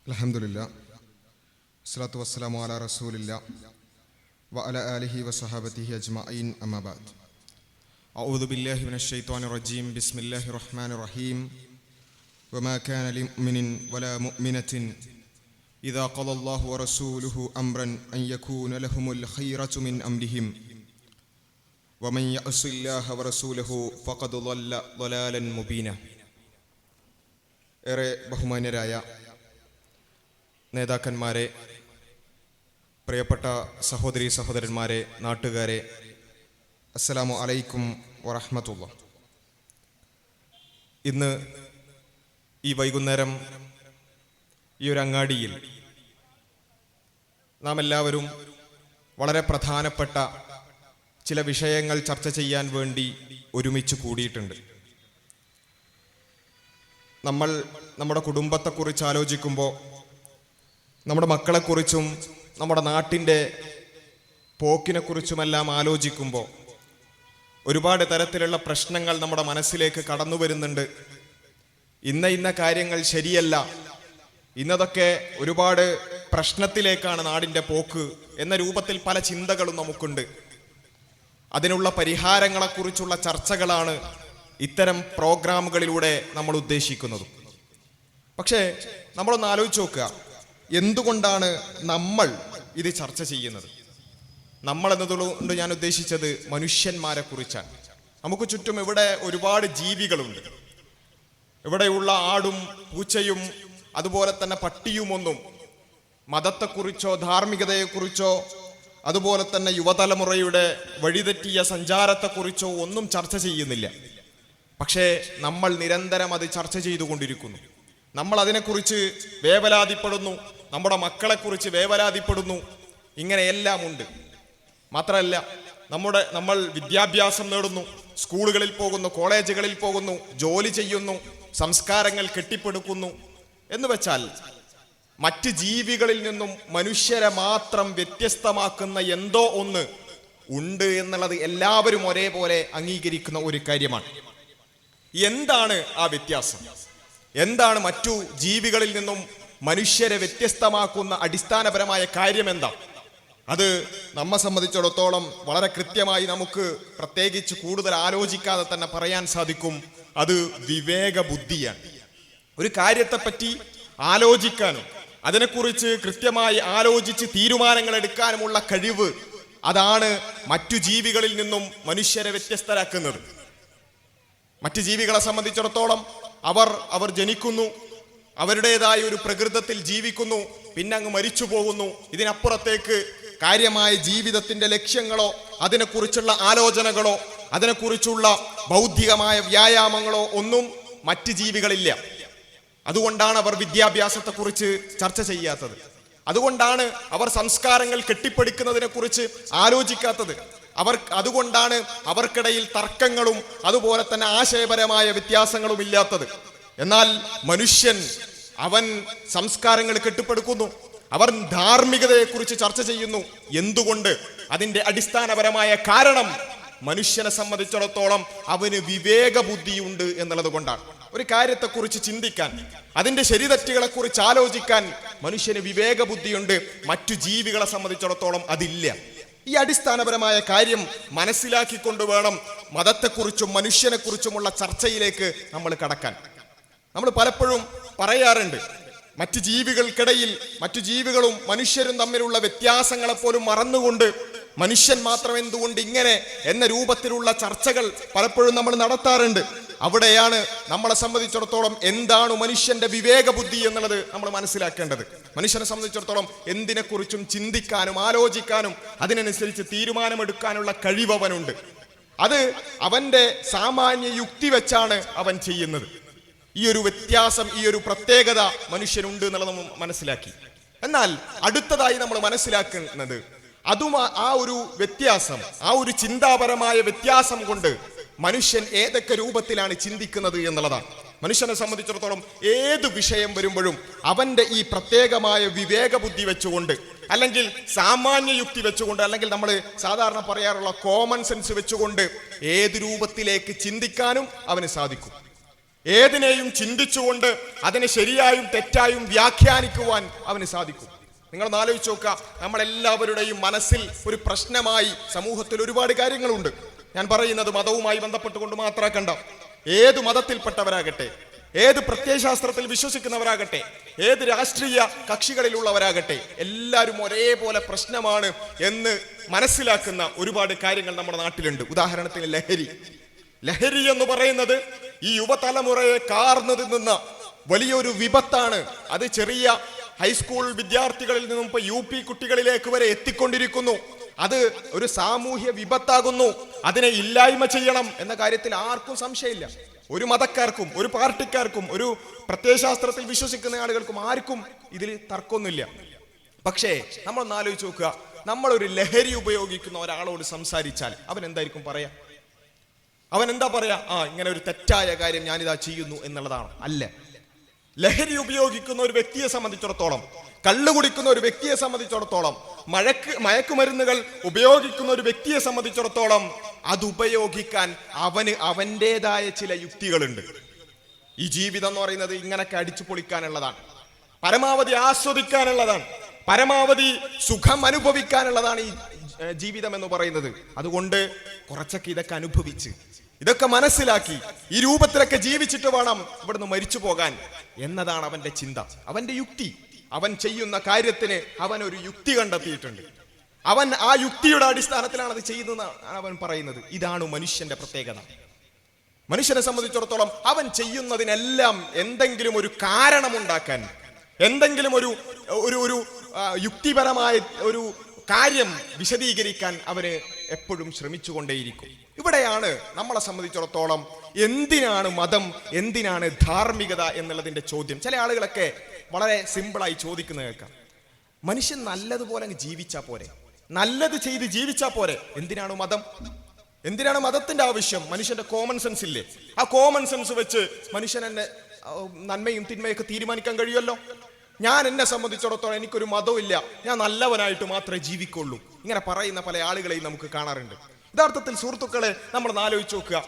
അൽഹംദുലില്ലാ സ്വലാത്തു വസ്സലാമു അലാ റസൂലില്ലാ വഅലാ ആലിഹി വസഹബതിഹി അജ്മഈൻ അമ്മാ ബഅദ്. അഊദു ബില്ലാഹി മിനശ് ശൈത്വാനിർ റജീം. ബിസ്മില്ലാഹിർ റഹ്മാനിർ റഹീം. വമാ കാന ലിമുഅ്മിനിൻ വലാ മുഅ്മിനത്തിൻ ഇദാ ഖളല്ലാഹു വറസൂലുഹു അംറൻ അൻ യകൂന ലഹുമുൽ ഖൈറതു മിൻ അംരിഹിം വമൻ യഅസില്ലാഹ വറസൂലഹു ഫഖദ് ളല്ല ളലാലൻ മുബീന. ഏറെ ബഹുമാന്യരായ നേതാക്കന്മാരെ, പ്രിയപ്പെട്ട സഹോദരീ സഹോദരന്മാരെ, നാട്ടുകാരെ, അസ്സലാമു അലൈക്കും വറഹ്മത്തുള്ളാഹി. ഇന്ന് ഈ വൈകുന്നേരം ഈ ഒരു അങ്ങാടിയിൽ നാം എല്ലാവരും വളരെ പ്രധാനപ്പെട്ട ചില വിഷയങ്ങൾ ചർച്ച ചെയ്യാൻ വേണ്ടി ഒരുമിച്ച് കൂടിയിട്ടുണ്ട്. നമ്മൾ നമ്മുടെ കുടുംബത്തെക്കുറിച്ച് ആലോചിക്കുമ്പോൾ, നമ്മുടെ മക്കളെക്കുറിച്ചും നമ്മുടെ നാട്ടിൻ്റെ പോക്കിനെക്കുറിച്ചുമെല്ലാം ആലോചിക്കുമ്പോൾ ഒരുപാട് തരത്തിലുള്ള പ്രശ്നങ്ങൾ നമ്മുടെ മനസ്സിലേക്ക് കടന്നു വരുന്നുണ്ട്. ഇന്ന കാര്യങ്ങൾ ശരിയല്ല, ഇന്നതൊക്കെ ഒരുപാട് പ്രശ്നത്തിലേക്കാണ് നാടിൻ്റെ പോക്ക് എന്ന രൂപത്തിൽ പല ചിന്തകളും നമുക്കുണ്ട്. അതിനുള്ള പരിഹാരങ്ങളെക്കുറിച്ചുള്ള ചർച്ചകളാണ് ഇത്തരം പ്രോഗ്രാമുകളിലൂടെ നമ്മൾ ഉദ്ദേശിക്കുന്നത്. പക്ഷേ നമ്മളൊന്ന് ആലോചിച്ച് നോക്കുക, എന്തുകൊണ്ടാണ് നമ്മൾ ഇത് ചർച്ച ചെയ്യുന്നത്? നമ്മൾ എന്നതുകൊണ്ട് ഞാൻ ഉദ്ദേശിച്ചത് മനുഷ്യന്മാരെ കുറിച്ചാണ്. നമുക്ക് ചുറ്റും ഇവിടെ ഒരുപാട് ജീവികളുണ്ട്. ഇവിടെയുള്ള ആടും പൂച്ചയും അതുപോലെ തന്നെ പട്ടിയുമൊന്നും മതത്തെക്കുറിച്ചോ ധാർമ്മികതയെക്കുറിച്ചോ അതുപോലെ തന്നെ യുവതലമുറയുടെ വഴിതെറ്റിയ സഞ്ചാരത്തെക്കുറിച്ചോ ഒന്നും ചർച്ച ചെയ്യുന്നില്ല. പക്ഷേ നമ്മൾ നിരന്തരം അത് ചർച്ച ചെയ്തുകൊണ്ടിരിക്കുന്നു. നമ്മൾ അതിനെക്കുറിച്ച് വേവലാതിപ്പെടുന്നു, നമ്മുടെ മക്കളെക്കുറിച്ച് വേവലാതിപ്പെടുന്നു. ഇങ്ങനെയെല്ലാം ഉണ്ട്. മാത്രമല്ല, നമ്മൾ വിദ്യാഭ്യാസം നേടുന്നു, സ്കൂളുകളിൽ പോകുന്നു, കോളേജുകളിൽ പോകുന്നു, ജോലി ചെയ്യുന്നു, സംസ്കാരങ്ങൾ കെട്ടിപ്പടുക്കുന്നു. എന്ന് വെച്ചാൽ മറ്റ് ജീവികളിൽ നിന്നും മനുഷ്യരെ മാത്രം വ്യത്യസ്തമാക്കുന്ന എന്തോ ഒന്ന് ഉണ്ട് എന്നുള്ളത് എല്ലാവരും ഒരേപോലെ അംഗീകരിക്കുന്ന ഒരു കാര്യമാണ്. എന്താണ് ആ വ്യത്യാസം? എന്താണ് മറ്റു ജീവികളിൽ നിന്നും മനുഷ്യരെ വ്യത്യസ്തമാക്കുന്ന അടിസ്ഥാനപരമായ കാര്യം എന്താ? അത് നമ്മെ സംബന്ധിച്ചിടത്തോളം വളരെ കൃത്യമായി നമുക്ക് പ്രത്യേകിച്ച് കൂടുതൽ ആലോചിക്കാതെ തന്നെ പറയാൻ സാധിക്കും. അത് വിവേക ബുദ്ധിയാണ്. ഒരു കാര്യത്തെപ്പറ്റി ആലോചിക്കാനും അതിനെക്കുറിച്ച് കൃത്യമായി ആലോചിച്ച് തീരുമാനങ്ങൾ എടുക്കാനുമുള്ള കഴിവ്, അതാണ് മറ്റു ജീവികളിൽ നിന്നും മനുഷ്യരെ വ്യത്യസ്തരാക്കുന്നത്. മറ്റു ജീവികളെ സംബന്ധിച്ചിടത്തോളം അവർ ജനിക്കുന്നു, അവരുടേതായ ഒരു പ്രകൃതത്തിൽ ജീവിക്കുന്നു, പിന്നെ അങ്ങ് മരിച്ചു പോകുന്നു. ഇതിനപ്പുറത്തേക്ക് കാര്യമായ ജീവിതത്തിന്റെ ലക്ഷ്യങ്ങളോ അതിനെക്കുറിച്ചുള്ള ആലോചനകളോ അതിനെക്കുറിച്ചുള്ള ബൗദ്ധികമായ വ്യായാമങ്ങളോ ഒന്നും മറ്റ് ജീവികളില്ല. അതുകൊണ്ടാണ് അവർ വിദ്യാഭ്യാസത്തെക്കുറിച്ച് ചർച്ച ചെയ്യാത്തത്. അതുകൊണ്ടാണ് അവർ സംസ്കാരങ്ങൾ കെട്ടിപ്പടുക്കുന്നതിനെ കുറിച്ച് ആലോചിക്കാത്തത്. അതുകൊണ്ടാണ് അവർക്കിടയിൽ തർക്കങ്ങളും അതുപോലെ തന്നെ ആശയപരമായ വ്യത്യാസങ്ങളും ഇല്ലാത്തത്. എന്നാൽ മനുഷ്യൻ, അവൻ സംസ്കാരങ്ങൾ കെട്ടിപ്പടുക്കുന്നു, അവർ ധാർമ്മികതയെക്കുറിച്ച് ചർച്ച ചെയ്യുന്നു. എന്തുകൊണ്ട്? അതിൻ്റെ അടിസ്ഥാനപരമായ കാരണം മനുഷ്യനെ സംബന്ധിച്ചിടത്തോളം അവന് വിവേക ബുദ്ധിയുണ്ട് എന്നുള്ളത് കൊണ്ടാണ്. ഒരു കാര്യത്തെക്കുറിച്ച് ചിന്തിക്കാൻ, അതിൻ്റെ ശരിതെറ്റുകളെ കുറിച്ച് ആലോചിക്കാൻ മനുഷ്യന് വിവേക ബുദ്ധിയുണ്ട്. മറ്റു ജീവികളെ സംബന്ധിച്ചിടത്തോളം അതില്ല. ഈ അടിസ്ഥാനപരമായ കാര്യം മനസ്സിലാക്കിക്കൊണ്ട് വേണം മതത്തെക്കുറിച്ചും മനുഷ്യനെക്കുറിച്ചുമുള്ള ചർച്ചയിലേക്ക് നമ്മൾ കടക്കാൻ. നമ്മൾ പലപ്പോഴും പറയാറുണ്ട്, മറ്റു ജീവികൾക്കിടയിൽ മറ്റു ജീവികളും മനുഷ്യരും തമ്മിലുള്ള വ്യത്യാസങ്ങളെപ്പോലും മറന്നുകൊണ്ട് മനുഷ്യൻ മാത്രം എന്തുകൊണ്ട് ഇങ്ങനെ എന്ന രൂപത്തിലുള്ള ചർച്ചകൾ പലപ്പോഴും നമ്മൾ നടത്താറുണ്ട്. അവിടെയാണ് നമ്മളെ സംബന്ധിച്ചിടത്തോളം എന്താണ് മനുഷ്യന്റെ വിവേക ബുദ്ധി എന്നുള്ളത് നമ്മൾ മനസ്സിലാക്കേണ്ടത്. മനുഷ്യനെ സംബന്ധിച്ചിടത്തോളം എന്തിനെക്കുറിച്ചും ചിന്തിക്കാനും ആലോചിക്കാനും അതിനനുസരിച്ച് തീരുമാനമെടുക്കാനുള്ള കഴിവ് അവനുണ്ട്. അത് അവന്റെ സാമാന്യ യുക്തി വെച്ചാണ് അവൻ ചെയ്യുന്നത്. ഈ ഒരു വ്യത്യാസം, ഈ ഒരു പ്രത്യേകത മനുഷ്യനുണ്ട് എന്നുള്ളത് നമ്മൾ മനസ്സിലാക്കി. എന്നാൽ അടുത്തതായി നമ്മൾ മനസ്സിലാക്കുന്നത്, അതും ആ ഒരു വ്യത്യാസം, ആ ഒരു ചിന്താപരമായ വ്യത്യാസം കൊണ്ട് മനുഷ്യൻ ഏതൊക്കെ രൂപത്തിലാണ് ചിന്തിക്കുന്നത് എന്നുള്ളതാണ്. മനുഷ്യനെ സംബന്ധിച്ചിടത്തോളം ഏത് വിഷയം വരുമ്പോഴും അവന്റെ ഈ പ്രത്യേകമായ വിവേക ബുദ്ധി വെച്ചുകൊണ്ട്, അല്ലെങ്കിൽ സാമാന്യ യുക്തി വെച്ചുകൊണ്ട്, അല്ലെങ്കിൽ നമ്മൾ സാധാരണ പറയാറുള്ള കോമൺ സെൻസ് വെച്ചുകൊണ്ട് ഏത് രൂപത്തിലേക്ക് ചിന്തിക്കാനും അവന് സാധിക്കും. ഏതിനെയും ചിന്തിച്ചുകൊണ്ട് അതിനെ ശരിയായും തെറ്റായും വ്യാഖ്യാനിക്കുവാൻ അവന് സാധിക്കും. നിങ്ങളൊന്ന് ആലോചിച്ച് നോക്കുക, നമ്മളെല്ലാവരുടെയും മനസ്സിൽ ഒരു പ്രശ്നമായി സമൂഹത്തിൽ ഒരുപാട് കാര്യങ്ങളുണ്ട്. ഞാൻ പറയുന്നത് മതവുമായി ബന്ധപ്പെട്ടുകൊണ്ട് മാത്രമാക്കണ്ട. ഏത് മതത്തിൽപ്പെട്ടവരാകട്ടെ, ഏത് പ്രത്യയശാസ്ത്രത്തിൽ വിശ്വസിക്കുന്നവരാകട്ടെ, ഏത് രാഷ്ട്രീയ കക്ഷികളിലുള്ളവരാകട്ടെ, എല്ലാവരും ഒരേപോലെ പ്രശ്നമാണ് എന്ന് മനസ്സിലാക്കുന്ന ഒരുപാട് കാര്യങ്ങൾ നമ്മുടെ നാട്ടിലുണ്ട്. ഉദാഹരണത്തിന് ലഹരി എന്ന് പറയുന്നത് ഈ യുവതലമുറയെ കാർന്നു തിന്നുന്ന വലിയൊരു വിപത്താണ്. അത് ചെറിയ ഹൈസ്കൂൾ വിദ്യാർത്ഥികളിൽ നിന്നും ഇപ്പൊ UP കുട്ടികളിലേക്ക് വരെ എത്തിക്കൊണ്ടിരിക്കുന്നു. അത് ഒരു സാമൂഹ്യ വിപത്താകുന്നു. അതിനെ ഇല്ലായ്മ ചെയ്യണം എന്ന കാര്യത്തിൽ ആർക്കും സംശയമില്ല. ഒരു മതക്കാർക്കും, ഒരു പാർട്ടിക്കാർക്കും, ഒരു പ്രത്യയശാസ്ത്രത്തിൽ വിശ്വസിക്കുന്ന ആളുകൾക്കും ആർക്കും ഇതിൽ തർക്കമൊന്നുമില്ല. പക്ഷേ നമ്മളൊന്ന് ആലോചിച്ച് നോക്കുക, നമ്മളൊരു ലഹരി ഉപയോഗിക്കുന്ന ഒരാളോട് സംസാരിച്ചാൽ അവൻ എന്തായിരിക്കും പറയാ? അവൻ എന്താ പറയാ? ഇങ്ങനെ ഒരു തെറ്റായ കാര്യം ഞാനിതാ ചെയ്യുന്നു എന്നുള്ളതാണ്. അല്ല, ലഹരി ഉപയോഗിക്കുന്ന ഒരു വ്യക്തിയെ സംബന്ധിച്ചിടത്തോളം, കള്ളു കുടിക്കുന്ന ഒരു വ്യക്തിയെ സംബന്ധിച്ചിടത്തോളം, മയക്കുമരുന്നുകൾ ഉപയോഗിക്കുന്ന ഒരു വ്യക്തിയെ സംബന്ധിച്ചിടത്തോളം അത് ഉപയോഗിക്കാൻ അവൻ്റെതായ ചില യുക്തികളുണ്ട്. ഈ ജീവിതം എന്ന് പറയുന്നത് ഇങ്ങനൊക്കെ അടിച്ചു പൊളിക്കാനുള്ളതാണ്, പരമാവധി ആസ്വദിക്കാനുള്ളതാണ്, പരമാവധി സുഖം അനുഭവിക്കാനുള്ളതാണ് ഈ ജീവിതം എന്ന് പറയുന്നത്. അതുകൊണ്ട് കുറച്ചൊക്കെ ഇതൊക്കെ അനുഭവിച്ച്, ഇതൊക്കെ മനസ്സിലാക്കി, ഈ രൂപത്തിലൊക്കെ ജീവിച്ചിട്ട് വേണം ഇവിടുന്ന് മരിച്ചു പോകാൻ എന്നതാണ് അവന്റെ ചിന്ത, അവന്റെ യുക്തി. അവൻ ചെയ്യുന്ന കാര്യത്തിന് അവൻ ഒരു യുക്തി കണ്ടെത്തിയിട്ടുണ്ട്. അവൻ ആ യുക്തിയുടെ അടിസ്ഥാനത്തിലാണ് അത് ചെയ്യുന്നതെന്നാണ് അവൻ പറയുന്നത്. ഇതാണ് മനുഷ്യന്റെ പ്രത്യേകത. മനുഷ്യനെ സംബന്ധിച്ചിടത്തോളം അവൻ ചെയ്യുന്നതിനെല്ലാം എന്തെങ്കിലും ഒരു കാരണമുണ്ടാക്കാൻ, എന്തെങ്കിലും ഒരു യുക്തിപരമായ ഒരു കാര്യം വിശദീകരിക്കാൻ അവന് എപ്പോഴും ശ്രമിച്ചുകൊണ്ടേയിരിക്കും. ഇവിടെയാണ് നമ്മളെ സംബന്ധിച്ചിടത്തോളം എന്തിനാണ് മതം, എന്തിനാണ് ധാർമ്മികത എന്നുള്ളതിന്റെ ചോദ്യം. ചില ആളുകളൊക്കെ വളരെ സിമ്പിളായി ചോദിക്കുന്നത് കേൾക്കാം. മനുഷ്യൻ നല്ലതുപോലെ അങ്ങ് ജീവിച്ചാ പോരെ, നല്ലത് ചെയ്ത് ജീവിച്ചാ പോരെ, എന്തിനാണ് മതം? എന്തിനാണ് മതത്തിന്റെ ആവശ്യം? മനുഷ്യന്റെ കോമൺ സെൻസ് ഇല്ലേ? ആ കോമൺ സെൻസ് വെച്ച് മനുഷ്യൻ എന്നെ നന്മയും തിന്മയൊക്കെ തീരുമാനിക്കാൻ കഴിയുമല്ലോ. ഞാൻ എന്നെ സംബന്ധിച്ചിടത്തോളം എനിക്കൊരു മതവും ഇല്ല, ഞാൻ നല്ലവനായിട്ട് മാത്രമേ ജീവിക്കുള്ളൂ, ഇങ്ങനെ പറയുന്ന പല ആളുകളെയും നമുക്ക് കാണാറുണ്ട്. യഥാർത്ഥത്തിൽ സുഹൃത്തുക്കളെ, നമ്മൾ ആലോചിച്ച് നോക്കുക,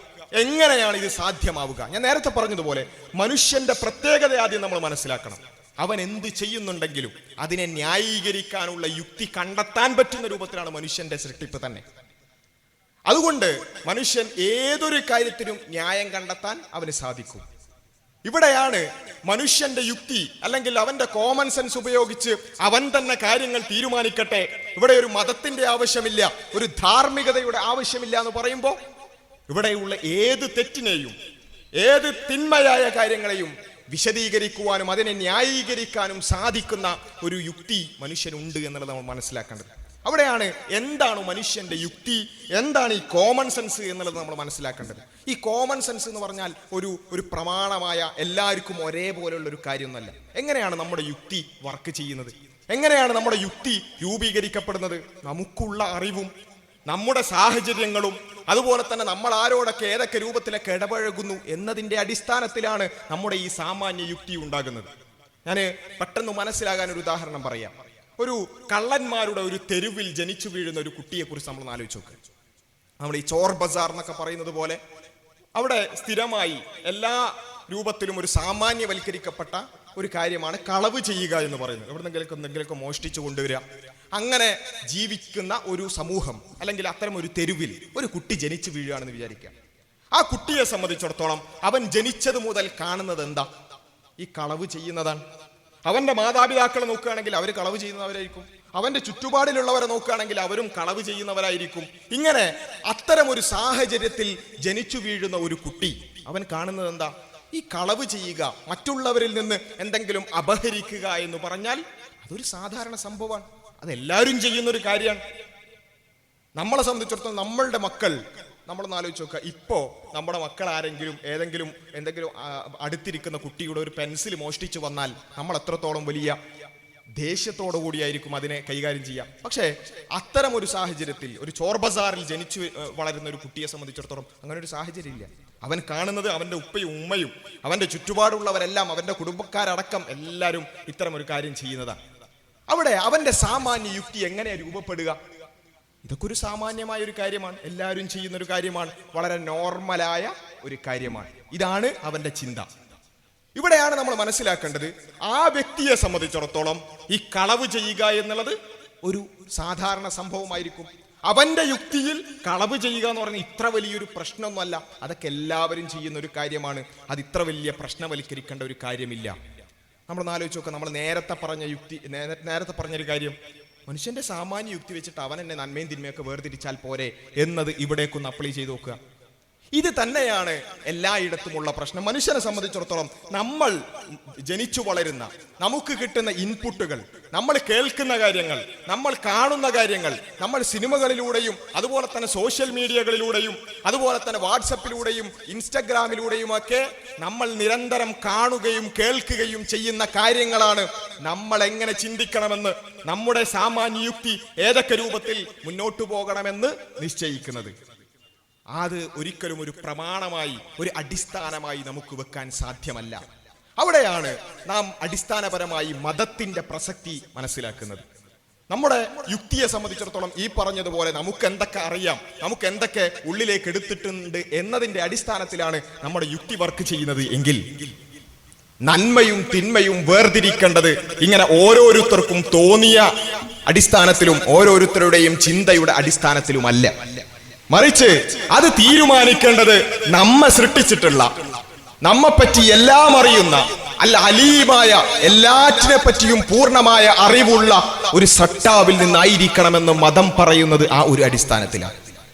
എങ്ങനെയാണ് ഇത് സാധ്യമാവുക? ഞാൻ നേരത്തെ പറഞ്ഞതുപോലെ മനുഷ്യന്റെ പ്രത്യേകത ആദ്യം നമ്മൾ മനസ്സിലാക്കണം. അവൻ എന്ത് ചെയ്യുന്നുണ്ടെങ്കിലും അതിനെ ന്യായീകരിക്കാനുള്ള യുക്തി കണ്ടെത്താൻ പറ്റുന്ന രൂപത്തിലാണ് മനുഷ്യന്റെ സൃഷ്ടിപ്പ് തന്നെ. അതുകൊണ്ട് മനുഷ്യൻ ഏതൊരു കാര്യത്തിനും ന്യായം കണ്ടെത്താൻ അവന് സാധിക്കും. ഇവിടെയാണ് മനുഷ്യന്റെ യുക്തി അല്ലെങ്കിൽ അവന്റെ കോമൺ സെൻസ് ഉപയോഗിച്ച് അവൻ തന്നെ കാര്യങ്ങൾ തീരുമാനിക്കട്ടെ, ഇവിടെ ഒരു മതത്തിന്റെ ആവശ്യമില്ല, ഒരു ധാർമ്മികതയുടെ ആവശ്യമില്ല എന്ന് പറയുമ്പോൾ ഇവിടെയുള്ള ഏത് തെറ്റിനെയും, ഏത് തിന്മയായ കാര്യങ്ങളെയും വിശദീകരിക്കുവാനും അതിനെ ന്യായീകരിക്കാനും സാധിക്കുന്ന ഒരു യുക്തി മനുഷ്യനുണ്ട് എന്നുള്ളത് നമ്മൾ മനസ്സിലാക്കേണ്ടത്. അവിടെയാണ് എന്താണ് മനുഷ്യന്റെ യുക്തി, എന്താണ് ഈ കോമൺ സെൻസ് എന്നുള്ളത് നമ്മൾ മനസ്സിലാക്കേണ്ടത്. ഈ കോമൺ സെൻസ് എന്ന് പറഞ്ഞാൽ ഒരു പ്രമാണമായ എല്ലാവർക്കും ഒരേപോലെയുള്ള ഒരു കാര്യമൊന്നുമല്ല. എങ്ങനെയാണ് നമ്മുടെ യുക്തി വർക്ക് ചെയ്യുന്നത്, എങ്ങനെയാണ് നമ്മുടെ യുക്തി രൂപീകരിക്കപ്പെടുന്നത്? നമുക്കുള്ള അറിവും നമ്മുടെ സാഹചര്യങ്ങളും അതുപോലെ തന്നെ നമ്മൾ ആരോടൊക്കെ ഏതൊക്കെ രൂപത്തിലൊക്കെ ഇടപഴകുന്നു എന്നതിൻ്റെ അടിസ്ഥാനത്തിലാണ് നമ്മുടെ ഈ സാമാന്യ യുക്തി ഉണ്ടാകുന്നത്. ഞാൻ പെട്ടെന്ന് മനസ്സിലാകാൻ ഒരു ഉദാഹരണം പറയാം. ഒരു കള്ളന്മാരുടെ ഒരു തെരുവിൽ ജനിച്ചു വീഴുന്ന ഒരു കുട്ടിയെക്കുറിച്ച് നമ്മൾ ആലോചിച്ച് നോക്കുക. നമ്മൾ ഈ ചോർ ബസാർ എന്നൊക്കെ പറയുന്നത് പോലെ അവിടെ സ്ഥിരമായി എല്ലാ രൂപത്തിലും ഒരു സാമാന്യവൽക്കരിക്കപ്പെട്ട ഒരു കാര്യമാണ് കളവ് ചെയ്യുക എന്ന് പറയുന്നത്. എന്തെങ്കിലുമൊക്കെ മോഷ്ടിച്ചു കൊണ്ടുവരിക. അങ്ങനെ ജീവിക്കുന്ന ഒരു സമൂഹം അല്ലെങ്കിൽ അത്തരം ഒരു തെരുവിൽ ഒരു കുട്ടി ജനിച്ചു വീഴുകയാണെന്ന് വിചാരിക്കുക. ആ കുട്ടിയെ സംബന്ധിച്ചിടത്തോളം അവൻ ജനിച്ചത് മുതൽ കാണുന്നത് എന്താ? ഈ കളവ് ചെയ്യുന്നതാണ്. അവന്റെ മാതാപിതാക്കളെ നോക്കുകയാണെങ്കിൽ അവർ കളവ് ചെയ്യുന്നവരായിരിക്കും, അവന്റെ ചുറ്റുപാടിലുള്ളവരെ നോക്കുകയാണെങ്കിൽ അവരും കളവ് ചെയ്യുന്നവരായിരിക്കും. ഇങ്ങനെ അത്തരം ഒരു സാഹചര്യത്തിൽ ജനിച്ചു വീഴുന്ന ഒരു കുട്ടി അവൻ കാണുന്നത് എന്താ? ഈ കളവ് ചെയ്യുക, മറ്റുള്ളവരിൽ നിന്ന് എന്തെങ്കിലും അപഹരിക്കുക എന്ന് പറഞ്ഞാൽ അതൊരു സാധാരണ സംഭവമാണ്, അതെല്ലാവരും ചെയ്യുന്നൊരു കാര്യമാണ്. നമ്മളെ സംബന്ധിച്ചിടത്തോളം നമ്മളുടെ മക്കൾ, നമ്മളൊന്ന് ആലോചിച്ച് നോക്കുക. ഇപ്പോൾ നമ്മുടെ മക്കൾ ആരെങ്കിലും എന്തെങ്കിലും അടുത്തിരിക്കുന്ന കുട്ടിയുടെ ഒരു പെൻസിൽ മോഷ്ടിച്ചു വന്നാൽ നമ്മൾ എത്രത്തോളം വലിയ ദേഷ്യത്തോടു കൂടിയായിരിക്കും അതിനെ കൈകാര്യം ചെയ്യാം. പക്ഷേ അത്തരം ഒരു സാഹചര്യത്തിൽ ഒരു ചോർ ബസാറിൽ ജനിച്ചു വളരുന്ന ഒരു കുട്ടിയെ സംബന്ധിച്ചിടത്തോളം അങ്ങനെ ഒരു സാഹചര്യം ഇല്ല. അവൻ കാണുന്നത് അവൻ്റെ ഉപ്പയും ഉമ്മയും അവൻ്റെ ചുറ്റുപാടുള്ളവരെല്ലാം അവൻ്റെ കുടുംബക്കാരടക്കം എല്ലാവരും ഇത്തരം ഒരു കാര്യം ചെയ്യുന്നതാണ്. അവിടെ അവൻ്റെ സാമാന്യ യുക്തി എങ്ങനെയാണ് രൂപപ്പെടുക? ഇതൊക്കെ ഒരു സാമാന്യമായ ഒരു കാര്യമാണ്, എല്ലാവരും ചെയ്യുന്ന ഒരു കാര്യമാണ്, വളരെ നോർമലായ ഒരു കാര്യമാണ്. ഇതാണ് അവന്റെ ചിന്ത. ഇവിടെയാണ് നമ്മൾ മനസ്സിലാക്കേണ്ടത്, ആ വ്യക്തിയെ സംബന്ധിച്ചിടത്തോളം ഈ കളവ് ചെയ്യുക എന്നുള്ളത് ഒരു സാധാരണ സംഭവമായിരിക്കും. അവന്റെ യുക്തിയിൽ കളവ് ചെയ്യുക എന്ന് പറഞ്ഞാൽ ഇത്ര വലിയൊരു പ്രശ്നമൊന്നുമല്ല, അതൊക്കെ എല്ലാവരും ചെയ്യുന്ന ഒരു കാര്യമാണ്. അത് ഇത്ര വലിയ പ്രശ്നവൽക്കരിക്കേണ്ട ഒരു കാര്യമില്ല. നമ്മൾ ആലോചിച്ച് നോക്കാം, നമ്മൾ നേരത്തെ പറഞ്ഞൊരു കാര്യം, മനുഷ്യന്റെ സാമാന്യ യുക്തി വെച്ചിട്ട് അവൻ എന്നെ നന്മയും തിന്മയൊക്കെ വേർതിരിച്ചാൽ പോരെ എന്നത് ഇവിടേക്കൊന്ന് അപ്ലൈ ചെയ്ത് നോക്കുക. ഇത് തന്നെയാണ് എല്ലായിടത്തുമുള്ള പ്രശ്നം. മനുഷ്യനെ സംബന്ധിച്ചിടത്തോളം നമ്മൾ ജനിച്ചു വളരുന്ന, നമുക്ക് കിട്ടുന്ന ഇൻപുട്ടുകൾ, നമ്മൾ കേൾക്കുന്ന കാര്യങ്ങൾ, നമ്മൾ കാണുന്ന കാര്യങ്ങൾ, നമ്മൾ സിനിമകളിലൂടെയും അതുപോലെ തന്നെ സോഷ്യൽ മീഡിയകളിലൂടെയും അതുപോലെ തന്നെ വാട്സപ്പിലൂടെയും ഇൻസ്റ്റഗ്രാമിലൂടെയും ഒക്കെ നമ്മൾ നിരന്തരം കാണുകയും കേൾക്കുകയും ചെയ്യുന്ന കാര്യങ്ങളാണ് നമ്മൾ എങ്ങനെ ചിന്തിക്കണമെന്ന്, നമ്മുടെ സാമാന്യ യുക്തി ഏതൊക്കെ രൂപത്തിൽ മുന്നോട്ടു പോകണമെന്ന് നിശ്ചയിക്കുന്നത്. അത് ഒരിക്കലും ഒരു പ്രമാണമായി, ഒരു അടിസ്ഥാനമായി നമുക്ക് വെക്കാൻ സാധ്യമല്ല. അവിടെയാണ് നാം അടിസ്ഥാനപരമായി മതത്തിന്റെ പ്രസക്തി മനസ്സിലാക്കുന്നത്. നമ്മുടെ യുക്തിയെ സംബന്ധിച്ചിടത്തോളം ഈ പറഞ്ഞതുപോലെ നമുക്ക് എന്തൊക്കെ അറിയാം, നമുക്ക് എന്തൊക്കെ ഉള്ളിലേക്ക് എടുത്തിട്ടുണ്ട് എന്നതിന്റെ അടിസ്ഥാനത്തിലാണ് നമ്മുടെ യുക്തി വർക്ക് ചെയ്യുന്നത് എങ്കിൽ നന്മയും തിന്മയും വേർതിരിക്കേണ്ടത് ഇങ്ങനെ ഓരോരുത്തർക്കും തോന്നിയ അടിസ്ഥാനത്തിലും ഓരോരുത്തരുടെയും ചിന്തയുടെ അടിസ്ഥാനത്തിലുമല്ല. മറിച്ച് അത് തീരുമാനിക്കേണ്ടത് നമ്മെ സൃഷ്ടിച്ചിട്ടുള്ള, നമ്മെപ്പറ്റി എല്ലാം അറിയുന്ന, അലീമായ, എല്ലാറ്റിനെ പറ്റിയും പൂർണ്ണമായ അറിവുള്ള ഒരു സട്ടാവിൽ നിന്നായിരിക്കണമെന്ന് മതം പറയുന്നത് ആ ഒരു അടിസ്ഥാനത്തിലാണ്.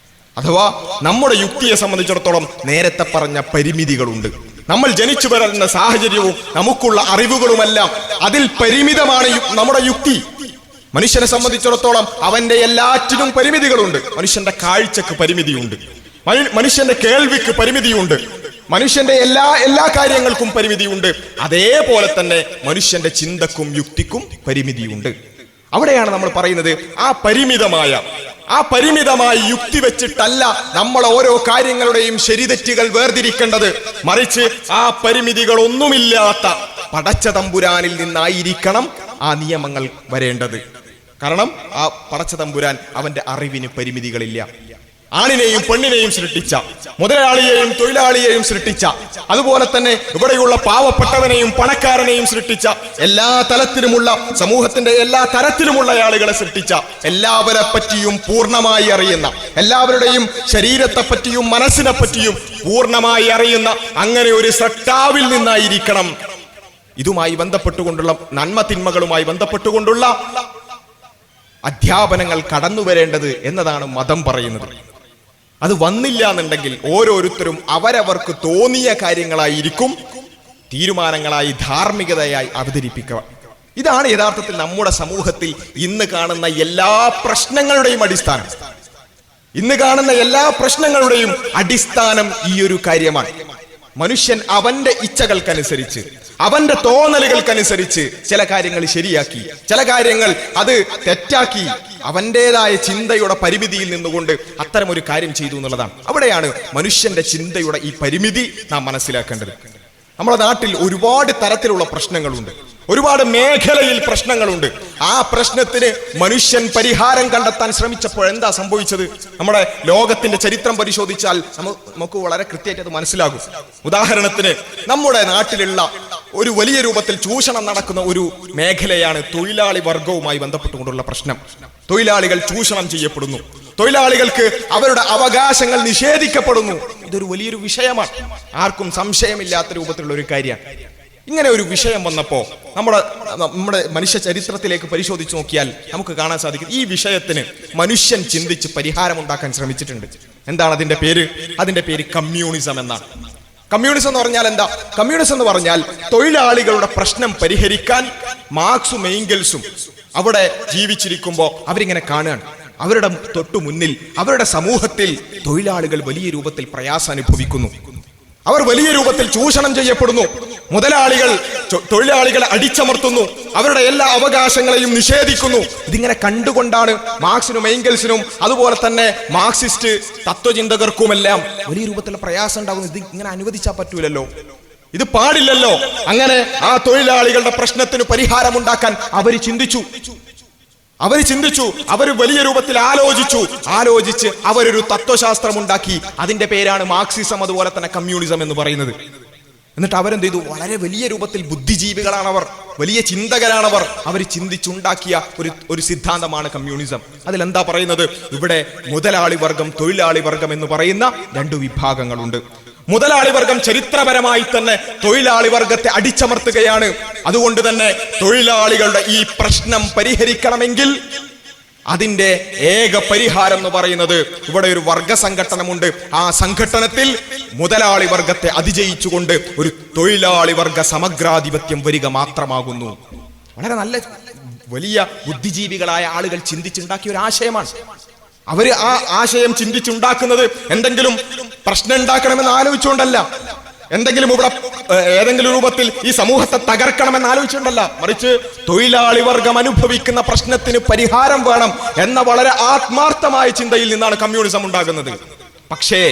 അഥവാ നമ്മുടെ യുക്തിയെ സംബന്ധിച്ചിടത്തോളം നേരത്തെ പറഞ്ഞ പരിമിതികളുണ്ട്. നമ്മൾ ജനിച്ചു വരുന്ന സാഹചര്യവും നമുക്കുള്ള അറിവുകളുമെല്ലാം അതിൽ പരിമിതമാണ് നമ്മുടെ യുക്തി. മനുഷ്യനെ സംബന്ധിച്ചിടത്തോളം അവന്റെ എല്ലാറ്റിനും പരിമിതികളുണ്ട്. മനുഷ്യന്റെ കാഴ്ചക്ക് പരിമിതിയുണ്ട്, മനുഷ്യന്റെ കേൾവിക്ക് പരിമിതിയുണ്ട്, മനുഷ്യന്റെ എല്ലാ കാര്യങ്ങൾക്കും പരിമിതിയുണ്ട്. അതേപോലെ തന്നെ മനുഷ്യന്റെ ചിന്തക്കും യുക്തിക്കും പരിമിതിയുണ്ട്. അവിടെയാണ് നമ്മൾ പറയുന്നത്, ആ പരിമിതമായ യുക്തി വെച്ചിട്ടല്ല നമ്മൾ ഓരോ കാര്യങ്ങളുടെയും ശരിതെറ്റുകൾ വേർതിരിക്കേണ്ടത്. മറിച്ച് ആ പരിമിതികളൊന്നുമില്ലാത്ത പടച്ച തമ്പുരാനിൽ നിന്നായിരിക്കണം ആ നിയമങ്ങൾ വരേണ്ടത്. കാരണം ആ പടച്ച തമ്പുരാൻ അവന്റെ അറിവിന് പരിമിതികളില്ല. ആണിനെയും പെണ്ണിനെയും സൃഷ്ടിച്ച, മുതലാളിയെയും തൊഴിലാളിയെയും സൃഷ്ടിച്ച, അതുപോലെ തന്നെ ഇവിടെയുള്ള പാവപ്പെട്ടവനെയും പണക്കാരനെയും സൃഷ്ടിച്ച, എല്ലാ തലത്തിലുമുള്ള സമൂഹത്തിന്റെ എല്ലാ തരത്തിലുമുള്ള ആളുകളെ സൃഷ്ടിച്ച, എല്ലാവരെ പറ്റിയും പൂർണ്ണമായി അറിയുന്ന, എല്ലാവരുടെയും ശരീരത്തെ പറ്റിയും മനസ്സിനെ പറ്റിയും പൂർണ്ണമായി അറിയുന്ന അങ്ങനെ ഒരു സട്ടാവിൽ നിന്നായിരിക്കണം ഇതുമായി ബന്ധപ്പെട്ടുകൊണ്ടുള്ള നന്മ തിന്മകളുമായി ബന്ധപ്പെട്ടുകൊണ്ടുള്ള അധ്യാപനങ്ങൾ കടന്നു വരേണ്ടത് എന്നതാണ് മതം പറയുന്നത്. അത് വന്നില്ല എന്നുണ്ടെങ്കിൽ ഓരോരുത്തരും അവരവർക്ക് തോന്നിയ കാര്യങ്ങളായിരിക്കും തീരുമാനങ്ങളായി, ധാർമ്മികതയായി അവതരിപ്പിക്കുക. ഇതാണ് യഥാർത്ഥത്തിൽ നമ്മുടെ സമൂഹത്തിൽ ഇന്ന് കാണുന്ന എല്ലാ പ്രശ്നങ്ങളുടെയും അടിസ്ഥാനം. ഇന്ന് കാണുന്ന എല്ലാ പ്രശ്നങ്ങളുടെയും അടിസ്ഥാനം ഈ ഒരു കാര്യമാണ്. മനുഷ്യൻ അവന്റെ ഇച്ഛകൾക്കനുസരിച്ച്, അവന്റെ തോന്നലുകൾക്കനുസരിച്ച് ചില കാര്യങ്ങൾ ശരിയാക്കി, ചില കാര്യങ്ങൾ അത് തെറ്റാക്കി, അവന്റേതായ ചിന്തയുടെ പരിമിതിയിൽ നിന്നുകൊണ്ട് അത്തരം ഒരു കാര്യം ചെയ്തു എന്നുള്ളതാണ്. അവിടെയാണ് മനുഷ്യന്റെ ചിന്തയുടെ ഈ പരിമിതി നാം മനസ്സിലാക്കേണ്ടത്. നമ്മുടെ നാട്ടിൽ ഒരുപാട് തരത്തിലുള്ള പ്രശ്നങ്ങളുണ്ട്, ഒരുപാട് മേഖലയിൽ പ്രശ്നങ്ങളുണ്ട്. ആ പ്രശ്നത്തിന് മനുഷ്യൻ പരിഹാരം കണ്ടെത്താൻ ശ്രമിച്ചപ്പോൾ എന്താ സംഭവിച്ചത്? നമ്മുടെ ലോകത്തിന്റെ ചരിത്രം പരിശോധിച്ചാൽ നമുക്ക് വളരെ കൃത്യമായിട്ട് അത് മനസ്സിലാകും. ഉദാഹരണത്തിന് നമ്മുടെ നാട്ടിലുള്ള ഒരു വലിയ രൂപത്തിൽ ചൂഷണം നടക്കുന്ന ഒരു മേഖലയാണ് തൊഴിലാളി വർഗവുമായി ബന്ധപ്പെട്ടുകൊണ്ടുള്ള പ്രശ്നം. തൊഴിലാളികൾ ചൂഷണം ചെയ്യപ്പെടുന്നു, തൊഴിലാളികൾക്ക് അവരുടെ അവകാശങ്ങൾ നിഷേധിക്കപ്പെടുന്നു. ഇതൊരു വലിയൊരു വിഷയമാണ്, ആർക്കും സംശയമില്ലാത്ത രൂപത്തിലുള്ള ഒരു കാര്യമാണ്. ഇങ്ങനെ ഒരു വിഷയം വന്നപ്പോ നമ്മുടെ മനുഷ്യ ചരിത്രത്തിലേക്ക് പരിശോധിച്ച് നോക്കിയാൽ നമുക്ക് കാണാൻ സാധിക്കും, ഈ വിഷയത്തിന് മനുഷ്യൻ ചിന്തിച്ച് പരിഹാരം ഉണ്ടാക്കാൻ ശ്രമിച്ചിട്ടുണ്ട്. എന്താണ് അതിന്റെ പേര്? അതിന്റെ പേര് കമ്മ്യൂണിസം എന്നാണ്. കമ്മ്യൂണിസം എന്ന് പറഞ്ഞാൽ എന്താ? കമ്മ്യൂണിസം എന്ന് പറഞ്ഞാൽ തൊഴിലാളികളുടെ പ്രശ്നം പരിഹരിക്കാൻ മാർക്സും എംഗൽസും അവിടെ ജീവിച്ചിരിക്കുമ്പോൾ അവരിങ്ങനെ കാണുകയാണ്, അവരുടെ തൊട്ടു മുന്നിൽ അവരുടെ സമൂഹത്തിൽ തൊഴിലാളികൾ വലിയ രൂപത്തിൽ പ്രയാസം അനുഭവിക്കുന്നു, അവർ വലിയ രൂപത്തിൽ ചൂഷണം ചെയ്യപ്പെടുന്നു, മുതലാളികൾ തൊഴിലാളികളെ അടിച്ചമർത്തുന്നു, അവരുടെ എല്ലാ അവകാശങ്ങളെയും നിഷേധിക്കുന്നു. ഇതിങ്ങനെ കണ്ടുകൊണ്ടാണ് മാർക്സിനും എംഗൽസിനും അതുപോലെ തന്നെ മാർക്സിസ്റ്റ് തത്വചിന്തകർക്കുമെല്ലാം വലിയ രൂപത്തിലുള്ള പ്രയാസം ഉണ്ടാകുന്നു. ഇത് ഇങ്ങനെ അനുവദിച്ചാൽ പറ്റൂലല്ലോ, ഇത് പാടില്ലല്ലോ. അങ്ങനെ ആ തൊഴിലാളികളുടെ പ്രശ്നത്തിന് പരിഹാരമുണ്ടാക്കാൻ അവർ ചിന്തിച്ചു. അവർ ചിന്തിച്ചു, അവർ വലിയ രൂപത്തിൽ ആലോചിച്ച് അവരൊരു തത്വശാസ്ത്രം ഉണ്ടാക്കി. അതിന്റെ പേരാണ് മാർക്സിസം, അതുപോലെ തന്നെ കമ്മ്യൂണിസം എന്ന് പറയുന്നത്. എന്നിട്ട് അവരെന്ത് ചെയ്തു? വളരെ വലിയ രൂപത്തിൽ ബുദ്ധിജീവികളാണവർ, വലിയ ചിന്തകരാണവർ. അവർ ചിന്തിച്ചുണ്ടാക്കിയ ഒരു സിദ്ധാന്തമാണ് കമ്മ്യൂണിസം. അതിലെന്താ പറയുന്നത്? ഇവിടെ മുതലാളി വർഗം, തൊഴിലാളി വർഗം എന്ന് പറയുന്ന രണ്ട് വിഭാഗങ്ങളുണ്ട്. മുതലാളി വർഗം ചരിത്രപരമായി തന്നെ തൊഴിലാളി വർഗത്തെ അടിച്ചമർത്തുകയാണ്. അതുകൊണ്ട് തന്നെ തൊഴിലാളികളുടെ ഈ പ്രശ്നം പരിഹരിക്കണമെങ്കിൽ അതിന്റെ ഏക പരിഹാരം എന്ന് പറയുന്നത് ഇവിടെ ഒരു വർഗ സംഘടനമുണ്ട്. ആ സംഘടനത്തിൽ മുതലാളി വർഗത്തെ അതിജയിച്ചുകൊണ്ട് ഒരു തൊഴിലാളി വർഗ സമഗ്രാധിപത്യം വരിക മാത്രമാകുന്നു. വളരെ നല്ല വലിയ ബുദ്ധിജീവികളായ ആളുകൾ ചിന്തിച്ചുണ്ടാക്കിയ ഒരു ആശയമാണ്. അവര് ആ ആശയം ചിന്തിച്ചുണ്ടാക്കുന്നത് എന്തെങ്കിലും പ്രശ്നം ഉണ്ടാക്കണമെന്ന് ആലോചിച്ചുകൊണ്ടല്ല, എന്തെങ്കിലും ഇവിടെ ഏതെങ്കിലും രൂപത്തിൽ ഈ സമൂഹത്തെ തകർക്കണമെന്ന് ആലോചിച്ചുകൊണ്ടല്ല, മറിച്ച് തൊഴിലാളി വർഗം അനുഭവിക്കുന്ന പ്രശ്നത്തിന് പരിഹാരം വേണം എന്ന വളരെ ആത്മാർത്ഥമായ ചിന്തയിൽ നിന്നാണ് കമ്മ്യൂണിസം ഉണ്ടാകുന്നത്. പക്ഷേ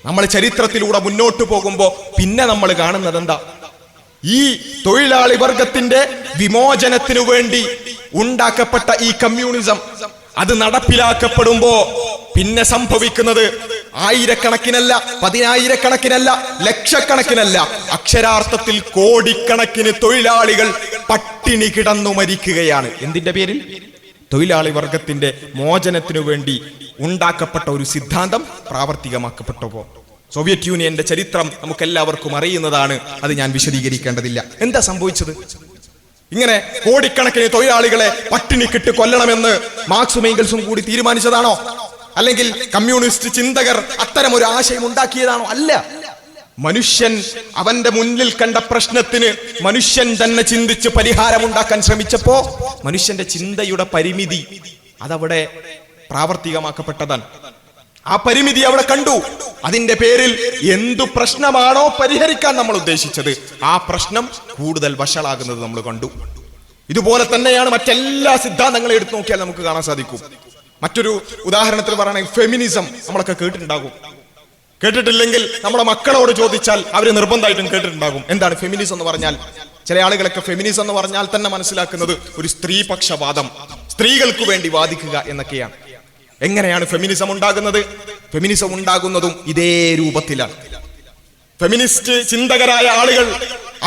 നമ്മൾ ചരിത്രത്തിലൂടെ മുന്നോട്ട് പോകുമ്പോൾ പിന്നെ നമ്മൾ കാണുന്നത് എന്താ? ഈ തൊഴിലാളി വർഗത്തിന്റെ വിമോചനത്തിനു വേണ്ടി ഉണ്ടാക്കപ്പെട്ട ഈ കമ്മ്യൂണിസം അത് നടപ്പിലാക്കപ്പെടുമ്പോ പിന്നെ സംഭവിക്കുന്നത് ആയിരക്കണക്കിനല്ല, പതിനായിരക്കണക്കിനല്ല, ലക്ഷക്കണക്കിനല്ല, അക്ഷരാർത്ഥത്തിൽ കോടിക്കണക്കിന് തൊഴിലാളികൾ പട്ടിണി കിടന്നു മരിക്കുകയാണ്. എന്തിന്റെ പേരിൽ? തൊഴിലാളി വർഗത്തിന്റെ മോചനത്തിനു വേണ്ടി ഉണ്ടാക്കപ്പെട്ട ഒരു സിദ്ധാന്തം പ്രാവർത്തികമാക്കപ്പെട്ടപ്പോ. സോവിയറ്റ് യൂണിയന്റെ ചരിത്രം നമുക്കെല്ലാവർക്കും അറിയുന്നതാണ്. അത് ഞാൻ വിശദീകരിക്കേണ്ടതില്ല. എന്താ സംഭവിച്ചത്? ഇങ്ങനെ കോടിക്കണക്കിന് തൊഴിലാളികളെ പട്ടിണിക്കിട്ട് കൊല്ലണമെന്ന് മാർക്സും എംഗൽസും കൂടി തീരുമാനിച്ചതാണോ? അല്ലെങ്കിൽ കമ്മ്യൂണിസ്റ്റ് ചിന്തകർ അത്തരം ഒരു ആശയം ഉണ്ടാക്കിയതാണോ? അല്ല. മനുഷ്യൻ അവന്റെ മുന്നിൽ കണ്ട പ്രശ്നത്തിന് മനുഷ്യൻ തന്നെ ചിന്തിച്ച് പരിഹാരം ഉണ്ടാക്കാൻ ശ്രമിച്ചപ്പോ മനുഷ്യന്റെ ചിന്തയുടെ പരിമിതി അതവിടെ പ്രാവർത്തികമാക്കപ്പെട്ടതാണ്. ആ പരിമിതി അവിടെ കണ്ടു. അതിന്റെ പേരിൽ എന്തു പ്രശ്നമാണോ പരിഹരിക്കാൻ നമ്മൾ ഉദ്ദേശിച്ചത്, ആ പ്രശ്നം കൂടുതൽ വഷളാകുന്നത് നമ്മൾ കണ്ടു. ഇതുപോലെ തന്നെയാണ് മറ്റെല്ലാ സിദ്ധാന്തങ്ങളും എടുത്തു നോക്കിയാൽ നമുക്ക് കാണാൻ സാധിക്കും. മറ്റൊരു ഉദാഹരണത്തിൽ പറയുകയാണെങ്കിൽ ഫെമിനിസം നമ്മളൊക്കെ കേട്ടിട്ടുണ്ടാകും. കേട്ടിട്ടില്ലെങ്കിൽ നമ്മുടെ മക്കളോട് ചോദിച്ചാൽ അവർ നിർബന്ധമായിട്ടും കേട്ടിട്ടുണ്ടാകും. എന്താണ് ഫെമിനിസം എന്ന് പറഞ്ഞാൽ? ചില ആളുകളൊക്കെ ഫെമിനിസം എന്ന് പറഞ്ഞാൽ തന്നെ മനസ്സിലാക്കുന്നത് ഒരു സ്ത്രീപക്ഷവാദം, സ്ത്രീകൾക്ക് വേണ്ടി വാദിക്കുക എന്നൊക്കെയാണ്. എങ്ങനെയാണ് ഫെമിനിസം ഉണ്ടാകുന്നത്? ഫെമിനിസം ഉണ്ടാകുന്നതും ഇതേ രൂപത്തിലാണ്. ഫെമിനിസ്റ്റ് ചിന്തകരായ ആളുകൾ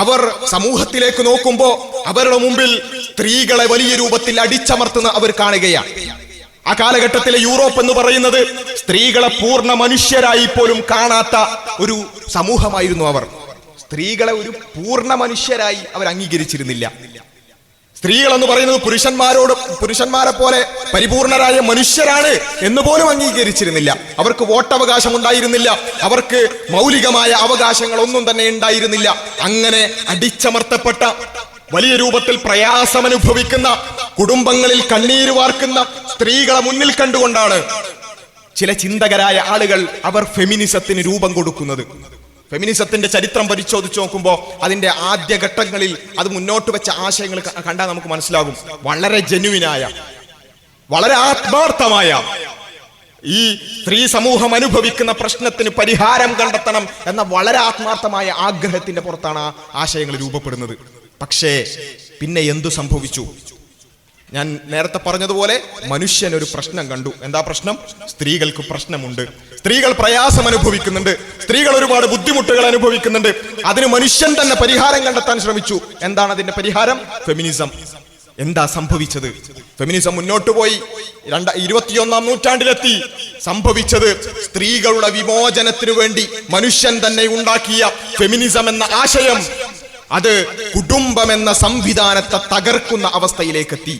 അവർ സമൂഹത്തിലേക്ക് നോക്കുമ്പോൾ അവരുടെ മുമ്പിൽ സ്ത്രീകളെ വലിയ രൂപത്തിൽ അടിച്ചമർത്തുന്ന അവർ കാണുകയാണ്. ആ കാലഘട്ടത്തിലെ യൂറോപ്പ് എന്ന് പറയുന്നത് സ്ത്രീകളെ പൂർണ്ണ മനുഷ്യരായി പോലും കാണാത്ത ഒരു സമൂഹമായിരുന്നു അവർ. സ്ത്രീകളെ ഒരു പൂർണ്ണ മനുഷ്യരായി അവർ അംഗീകരിച്ചിരുന്നില്ല. സ്ത്രീകൾ എന്ന് പറയുന്നത് പുരുഷന്മാരെ പോലെ പരിപൂർണരായ മനുഷ്യരാണ് എന്ന് പോലും അംഗീകരിച്ചിരുന്നില്ല. അവർക്ക് വോട്ടവകാശം ഉണ്ടായിരുന്നില്ല, അവർക്ക് മൗലികമായ അവകാശങ്ങൾ ഒന്നും തന്നെ ഉണ്ടായിരുന്നില്ല. അങ്ങനെ അടിച്ചമർത്തപ്പെട്ട വലിയ രൂപത്തിൽ പ്രയാസം അനുഭവിക്കുന്ന കുടുംബങ്ങളിൽ കണ്ണീര് വാർക്കുന്ന സ്ത്രീകളെ മുന്നിൽ കണ്ടുകൊണ്ടാണ് ചില ചിന്തകരായ ആളുകൾ അവർ ഫെമിനിസത്തിന് രൂപം കൊടുക്കുന്നത്. ഫെമിനിസത്തിന്റെ ചരിത്രം പരിശോധിച്ച് നോക്കുമ്പോൾ അതിന്റെ ആദ്യഘട്ടങ്ങളിൽ അത് മുന്നോട്ട് വെച്ച ആശയങ്ങൾ കണ്ടാൽ നമുക്ക് മനസ്സിലാകും. വളരെ ജെന്യുവിനായ, വളരെ ആത്മാർത്ഥമായ ഈ സ്ത്രീ സമൂഹം അനുഭവിക്കുന്ന പ്രശ്നത്തിന് പരിഹാരം കണ്ടെത്തണം എന്ന വളരെ ആത്മാർത്ഥമായ ആഗ്രഹത്തിന്റെ പുറത്താണ് ആ ആശയങ്ങൾ രൂപപ്പെടുന്നത്. പക്ഷേ പിന്നെ എന്തു സംഭവിച്ചു? ഞാൻ നേരത്തെ പറഞ്ഞതുപോലെ മനുഷ്യൻ ഒരു പ്രശ്നം കണ്ടു. എന്താ പ്രശ്നം? സ്ത്രീകൾക്ക് പ്രശ്നമുണ്ട്, സ്ത്രീകൾ പ്രയാസം അനുഭവിക്കുന്നുണ്ട്, സ്ത്രീകൾ ഒരുപാട് ബുദ്ധിമുട്ടുകൾ അനുഭവിക്കുന്നുണ്ട്. അതിന് മനുഷ്യൻ തന്നെ പരിഹാരം കണ്ടെത്താൻ ശ്രമിച്ചു. എന്താണ് അതിന്റെ പരിഹാരം? ഫെമിനിസം. എന്താ സംഭവിച്ചത്? ഫെമിനിസം മുന്നോട്ട് പോയി 21ാം നൂറ്റാണ്ടിലെത്തി. സംഭവിച്ചത് സ്ത്രീകളുടെ വിമോചനത്തിനു വേണ്ടി മനുഷ്യൻ തന്നെ ഉണ്ടാക്കിയ ഫെമിനിസം എന്ന ആശയം അത് കുടുംബം എന്ന സംവിധാനത്തെ തകർക്കുന്ന അവസ്ഥയിലേക്ക് എത്തി.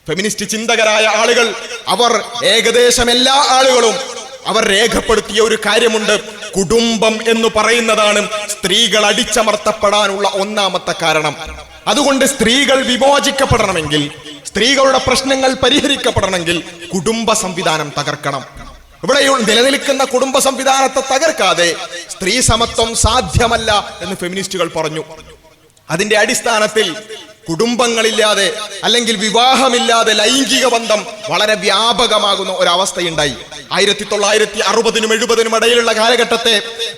ഫെമിനിസ്റ്റ് ചിന്തകരായ ആളുകൾ അവർ ഏകദേശം എല്ലാ ആളുകളും അവർ രേഖപ്പെടുത്തിയ ഒരു കാര്യമുണ്ട്. കുടുംബം എന്ന് പറയുന്നതാണ് സ്ത്രീകൾ അടിച്ചമർത്തപ്പെടാനുള്ള ഒന്നാമത്തെ കാരണം. അതുകൊണ്ട് സ്ത്രീകൾ വിമോചിക്കപ്പെടണമെങ്കിൽ, സ്ത്രീകളുടെ പ്രശ്നങ്ങൾ പരിഹരിക്കപ്പെടണമെങ്കിൽ കുടുംബ സംവിധാനം തകർക്കണം. ഇവിടെ നിലനിൽക്കുന്ന കുടുംബ സംവിധാനത്തെ തകർക്കാതെ സ്ത്രീ സമത്വം സാധ്യമല്ല എന്ന് ഫെമിനിസ്റ്റുകൾ പറഞ്ഞു. അതിന്റെ അടിസ്ഥാനത്തിൽ കുടുംബങ്ങളില്ലാതെ അല്ലെങ്കിൽ വിവാഹമില്ലാതെ ലൈംഗിക ബന്ധം വളരെ വ്യാപകമാകുന്ന ഒരവസ്ഥയുണ്ടായി. 1960-നും 70-നും ഇടയിലുള്ള കാലഘട്ടത്തെ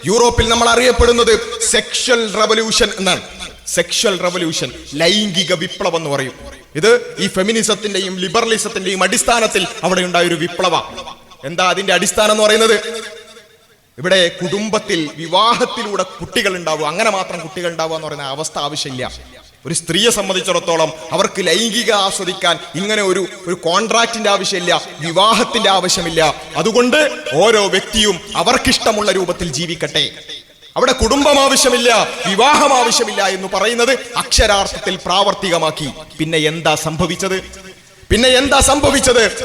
യൂറോപ്പിൽ നമ്മൾ അറിയപ്പെടുന്നത് സെക്ഷൽ റവല്യൂഷൻ എന്നാണ്. സെക്ഷൽ റവല്യൂഷൻ, ലൈംഗിക വിപ്ലവം എന്ന് പറയും. ഇത് ഈ ഫെമിനിസത്തിന്റെയും ലിബറലിസത്തിന്റെയും അടിസ്ഥാനത്തിൽ അവിടെ ഉണ്ടായ ഒരു വിപ്ലവം. എന്താ അതിന്റെ അടിസ്ഥാനം എന്ന് പറയുന്നത്? ഇവിടെ കുടുംബത്തിൽ വിവാഹത്തിലൂടെ കുട്ടികൾ ഉണ്ടാവുക, അങ്ങനെ മാത്രം കുട്ടികൾ ഉണ്ടാവുക എന്ന് പറയുന്ന അവസ്ഥ ആവശ്യമില്ല. ഒരു സ്ത്രീയെ സംബന്ധിച്ചിടത്തോളം അവർക്ക് ലൈംഗിക ആസ്വദിക്കാൻ ഇങ്ങനെ ഒരു കോൺട്രാക്റ്റിന്റെ ആവശ്യമില്ല, വിവാഹത്തിന്റെ ആവശ്യമില്ല. അതുകൊണ്ട് ഓരോ വ്യക്തിയും അവർക്കിഷ്ടമുള്ള രൂപത്തിൽ ജീവിക്കട്ടെ. അവിടെ കുടുംബം ആവശ്യമില്ല, വിവാഹം ആവശ്യമില്ല എന്ന് പറയുന്നത് അക്ഷരാർത്ഥത്തിൽ പ്രാവർത്തികമാക്കി. പിന്നെ എന്താ സംഭവിച്ചത്?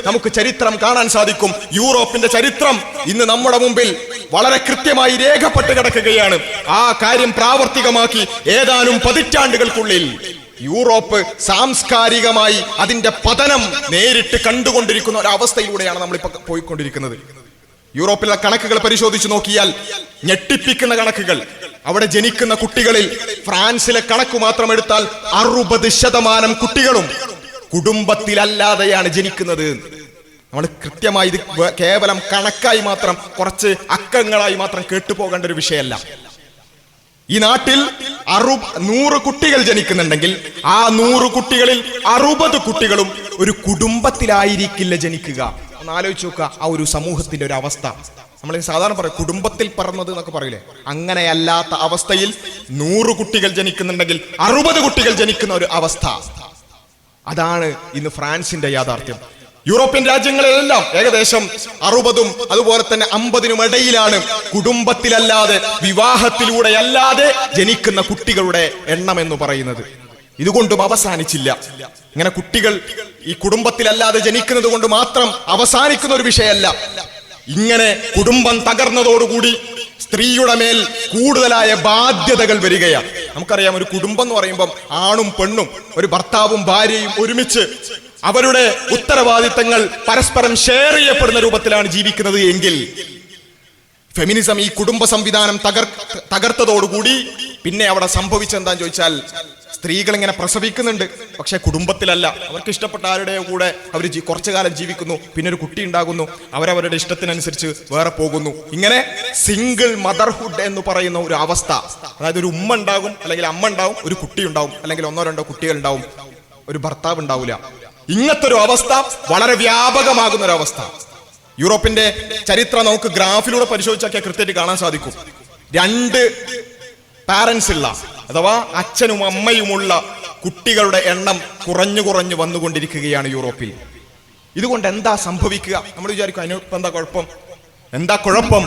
നമുക്ക് ചരിത്രം കാണാൻ സാധിക്കും. യൂറോപ്പിന്റെ ചരിത്രം ഇന്ന് നമ്മുടെ മുമ്പിൽ വളരെ കൃത്യമായി രേഖപ്പെട്ട് കിടക്കുകയാണ്. ആ കാര്യം പ്രാവർത്തികമാക്കി ഏതാനും പതിറ്റാണ്ടുകൾക്കുള്ളിൽ യൂറോപ്പ് സാംസ്കാരികമായി അതിന്റെ പതനം നേരിട്ട് കണ്ടുകൊണ്ടിരിക്കുന്ന ഒരവസ്ഥയിലൂടെയാണ് നമ്മളിപ്പോ പോയിക്കൊണ്ടിരിക്കുന്നത്. യൂറോപ്പിലെ കണക്കുകൾ പരിശോധിച്ചു നോക്കിയാൽ ഞെട്ടിപ്പിക്കുന്ന കണക്കുകൾ. അവിടെ ജനിക്കുന്ന കുട്ടികളിൽ ഫ്രാൻസിലെ കണക്ക് മാത്രം എടുത്താൽ 60% കുട്ടികളും കുടുംബത്തിലല്ലാതെയാണ് ജനിക്കുന്നത്. നമ്മൾ കൃത്യമായി ഇത് കേവലം കണക്കായി മാത്രം, കുറച്ച് അക്കങ്ങളായി മാത്രം കേട്ടുപോകേണ്ട ഒരു വിഷയമല്ല. ഈ നാട്ടിൽ 100 കുട്ടികൾ ജനിക്കുന്നുണ്ടെങ്കിൽ ആ 100 കുട്ടികളിൽ 60 കുട്ടികളും ഒരു കുടുംബത്തിലായിരിക്കില്ല ജനിക്കുക. ഒന്ന് ആലോചിച്ച് നോക്കുക ആ ഒരു സമൂഹത്തിന്റെ ഒരു അവസ്ഥ. നമ്മൾ സാധാരണ പറയും കുടുംബത്തിൽ പറഞ്ഞത് എന്നൊക്കെ പറയില്ലേ, അങ്ങനെയല്ലാത്ത അവസ്ഥയിൽ 100 കുട്ടികൾ ജനിക്കുന്നുണ്ടെങ്കിൽ 60 കുട്ടികൾ ജനിക്കുന്ന ഒരു അവസ്ഥ. അതാണ് ഇന്ന് ഫ്രാൻസിന്റെ യാഥാർത്ഥ്യം. യൂറോപ്യൻ രാജ്യങ്ങളിലെല്ലാം ഏകദേശം 60ഉം അതുപോലെ തന്നെ 50നും ഇടയിലാണ് കുടുംബത്തിലല്ലാതെ വിവാഹത്തിലൂടെയല്ലാതെ ജനിക്കുന്ന കുട്ടികളുടെ എണ്ണം എന്ന് പറയുന്നത്. ഇതുകൊണ്ടും അവസാനിച്ചില്ല. ഇങ്ങനെ കുട്ടികൾ ഈ കുടുംബത്തിലല്ലാതെ ജനിക്കുന്നത് കൊണ്ട് മാത്രം അവസാനിക്കുന്ന ഒരു വിഷയമല്ല. ഇങ്ങനെ കുടുംബം തകർന്നതോടുകൂടി സ്ത്രീയുടെ മേൽ കൂടുതലായ ബാധ്യതകൾ വരികയാണ്. നമുക്കറിയാം, ഒരു കുടുംബം എന്ന് പറയുമ്പോൾ ആണും പെണ്ണും, ഒരു ഭർത്താവും ഭാര്യയും ഒരുമിച്ച് അവരുടെ ഉത്തരവാദിത്തങ്ങൾ പരസ്പരം ഷെയർ ചെയ്യപ്പെടുന്ന രൂപത്തിലാണ് ജീവിക്കുന്നത് എങ്കിൽ ഫെമിനിസം ഈ കുടുംബ സംവിധാനം തകർത്തതോടുകൂടി പിന്നെ അവിടെ സംഭവിച്ചെന്താന്ന് ചോദിച്ചാൽ, സ്ത്രീകൾ ഇങ്ങനെ പ്രസവിക്കുന്നുണ്ട്, പക്ഷെ കുടുംബത്തിലല്ല. അവർക്ക് ഇഷ്ടപ്പെട്ട ആരുടെ കൂടെ അവർ കുറച്ചു കാലം ജീവിക്കുന്നു, പിന്നെ ഒരു കുട്ടി ഉണ്ടാകുന്നു, അവരവരുടെ ഇഷ്ടത്തിനനുസരിച്ച് വേറെ പോകുന്നു. ഇങ്ങനെ സിംഗിൾ മദർഹുഡ് എന്ന് പറയുന്ന ഒരു അവസ്ഥ. അതായത് ഒരു ഉമ്മ ഉണ്ടാകും, അല്ലെങ്കിൽ അമ്മ ഉണ്ടാവും, ഒരു കുട്ടി ഉണ്ടാവും, അല്ലെങ്കിൽ 1-2 കുട്ടികൾ ഉണ്ടാവും, ഒരു ഭർത്താവ് ഉണ്ടാവില്ല. ഇങ്ങനത്തെ ഒരു അവസ്ഥ വളരെ വ്യാപകമാകുന്ന ഒരു അവസ്ഥ. യൂറോപ്പിന്റെ ചരിത്രം നമുക്ക് ഗ്രാഫിലൂടെ പരിശോധിച്ചാൽ കൃത്യമായിട്ട് കാണാൻ സാധിക്കും. 2 പാരന്റ്സ് ഉള്ള അഥവാ അച്ഛനും അമ്മയുമുള്ള കുട്ടികളുടെ എണ്ണം കുറഞ്ഞു വന്നുകൊണ്ടിരിക്കുകയാണ് യൂറോപ്പിൽ. ഇതുകൊണ്ട് എന്താ സംഭവിക്കുക? നമ്മൾ വിചാരിക്കും അതിനിപ്പോ എന്താ കുഴപ്പം?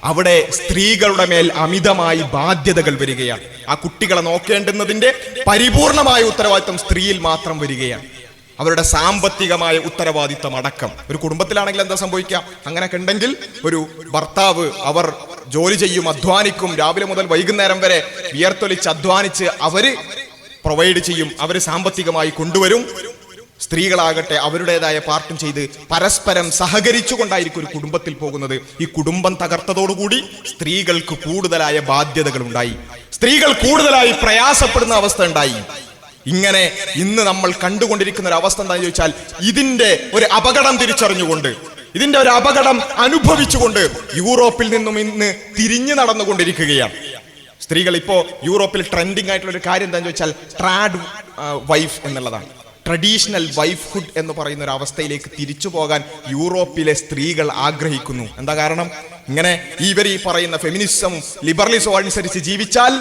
അവിടെ സ്ത്രീകളുടെ മേൽ അമിതമായി ബാധ്യതകൾ വരികയാണ്. ആ കുട്ടികളെ നോക്കേണ്ടുന്നതിന്റെ പരിപൂർണമായ ഉത്തരവാദിത്വം സ്ത്രീയിൽ മാത്രം വരികയാണ്. അവരുടെ സാമ്പത്തികമായ ഉത്തരവാദിത്തം അടക്കം. ഒരു കുടുംബത്തിലാണെങ്കിൽ എന്താ സംഭവിക്കാം? അങ്ങനെയൊക്കെ ഉണ്ടെങ്കിൽ ഒരു ഭർത്താവ് അവർ ജോലി ചെയ്യും, അധ്വാനിക്കും, രാവിലെ മുതൽ വൈകുന്നേരം വരെ വിയർത്തൊലിച്ച് അധ്വാനിച്ച് അവര് പ്രൊവൈഡ് ചെയ്യും, അവര് സാമ്പത്തികമായി കൊണ്ടുവരും. സ്ത്രീകളാകട്ടെ അവരുടേതായ പാർട്ടും ചെയ്ത് പരസ്പരം സഹകരിച്ചുകൊണ്ടായിരിക്കും ഒരു കുടുംബത്തിൽ പോകുന്നത്. ഈ കുടുംബം തകർത്തതോടുകൂടി സ്ത്രീകൾക്ക് കൂടുതലായ ബാധ്യതകൾ ഉണ്ടായി, സ്ത്രീകൾ കൂടുതലായി പ്രയാസപ്പെടുന്ന അവസ്ഥ ഉണ്ടായി. ഇങ്ങനെ ഇന്ന് നമ്മൾ കണ്ടുകൊണ്ടിരിക്കുന്ന ഒരു അവസ്ഥ എന്താണെന്ന് ചോദിച്ചാൽ, ഇതിന്റെ ഒരു അപകടം തിരിച്ചറിഞ്ഞുകൊണ്ട്, ഇതിന്റെ ഒരു അപകടം അനുഭവിച്ചുകൊണ്ട് യൂറോപ്പിൽ നിന്നും ഇന്ന് തിരിഞ്ഞു നടന്നുകൊണ്ടിരിക്കുകയാണ് സ്ത്രീകൾ. ഇപ്പോ യൂറോപ്പിൽ ട്രെൻഡിങ് ആയിട്ടുള്ള ഒരു കാര്യം എന്താണെന്ന് ചോദിച്ചാൽ ട്രാഡ് വൈഫ് എന്നുള്ളതാണ്. ട്രഡീഷണൽ വൈഫ്ഹുഡ് എന്ന് പറയുന്ന ഒരു അവസ്ഥയിലേക്ക് തിരിച്ചു പോകാൻ യൂറോപ്പിലെ സ്ത്രീകൾ ആഗ്രഹിക്കുന്നു. എന്താ കാരണം? ഇങ്ങനെ ഇവർ ഈ പറയുന്ന ഫെമിനിസവും ലിബറലിസവും അനുസരിച്ച് ജീവിച്ചാൽ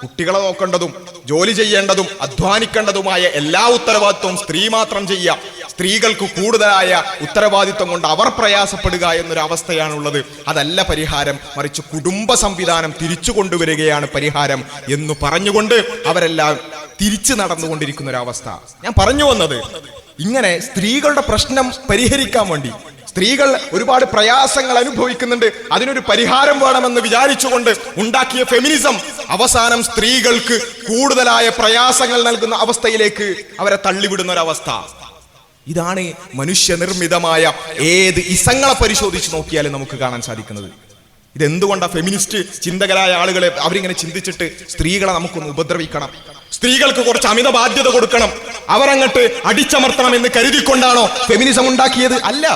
കുട്ടികളെ നോക്കേണ്ടതും ജോലി ചെയ്യേണ്ടതും അധ്വാനിക്കേണ്ടതുമായ എല്ലാ ഉത്തരവാദിത്വവും സ്ത്രീ മാത്രം ചെയ്യാം. സ്ത്രീകൾക്ക് കൂടുതലായ ഉത്തരവാദിത്വം കൊണ്ട് അവർ പ്രയാസപ്പെടുക എന്നൊരു അവസ്ഥയാണുള്ളത്. അതല്ല പരിഹാരം, മറിച്ച് കുടുംബ സംവിധാനം തിരിച്ചു കൊണ്ടുവരികയാണ് പരിഹാരം എന്ന് പറഞ്ഞുകൊണ്ട് അവരെല്ലാം തിരിച്ചു നടന്നുകൊണ്ടിരിക്കുന്ന ഒരു അവസ്ഥ. ഞാൻ പറഞ്ഞു വന്നത്, ഇങ്ങനെ സ്ത്രീകളുടെ പ്രശ്നം പരിഹരിക്കാൻ വേണ്ടി സ്ത്രീകൾ ഒരുപാട് പ്രയാസങ്ങൾ അനുഭവിക്കുന്നുണ്ട്, അതിനൊരു പരിഹാരം വേണമെന്ന് വിചാരിച്ചുകൊണ്ട് ഉണ്ടാക്കിയ ഫെമിനിസം അവസാനം സ്ത്രീകൾക്ക് കൂടുതലായ പ്രയാസങ്ങൾ നൽകുന്ന അവസ്ഥയിലേക്ക് അവരെ തള്ളിവിടുന്ന ഒരവസ്ഥ. ഇതാണ് മനുഷ്യനിർമ്മിതമായ ഏത് ഇസങ്ങളെ പരിശോധിച്ച് നോക്കിയാലും നമുക്ക് കാണാൻ സാധിക്കുന്നത്. ഇതെന്തുകൊണ്ടാണ് ഫെമിനിസ്റ്റ് ചിന്തകരായ ആളുകളെ അവരിങ്ങനെ ചിന്തിച്ചിട്ട് സ്ത്രീകളെ നമുക്കൊന്ന് ഉപദ്രവിക്കണം, സ്ത്രീകൾക്ക് കുറച്ച് അമിത ബാധ്യത കൊടുക്കണം, അവരങ്ങട്ട് അടിച്ചമർത്തണം എന്ന് കരുതിക്കൊണ്ടാണോ ഫെമിനിസം ഉണ്ടാക്കിയത്? അല്ല,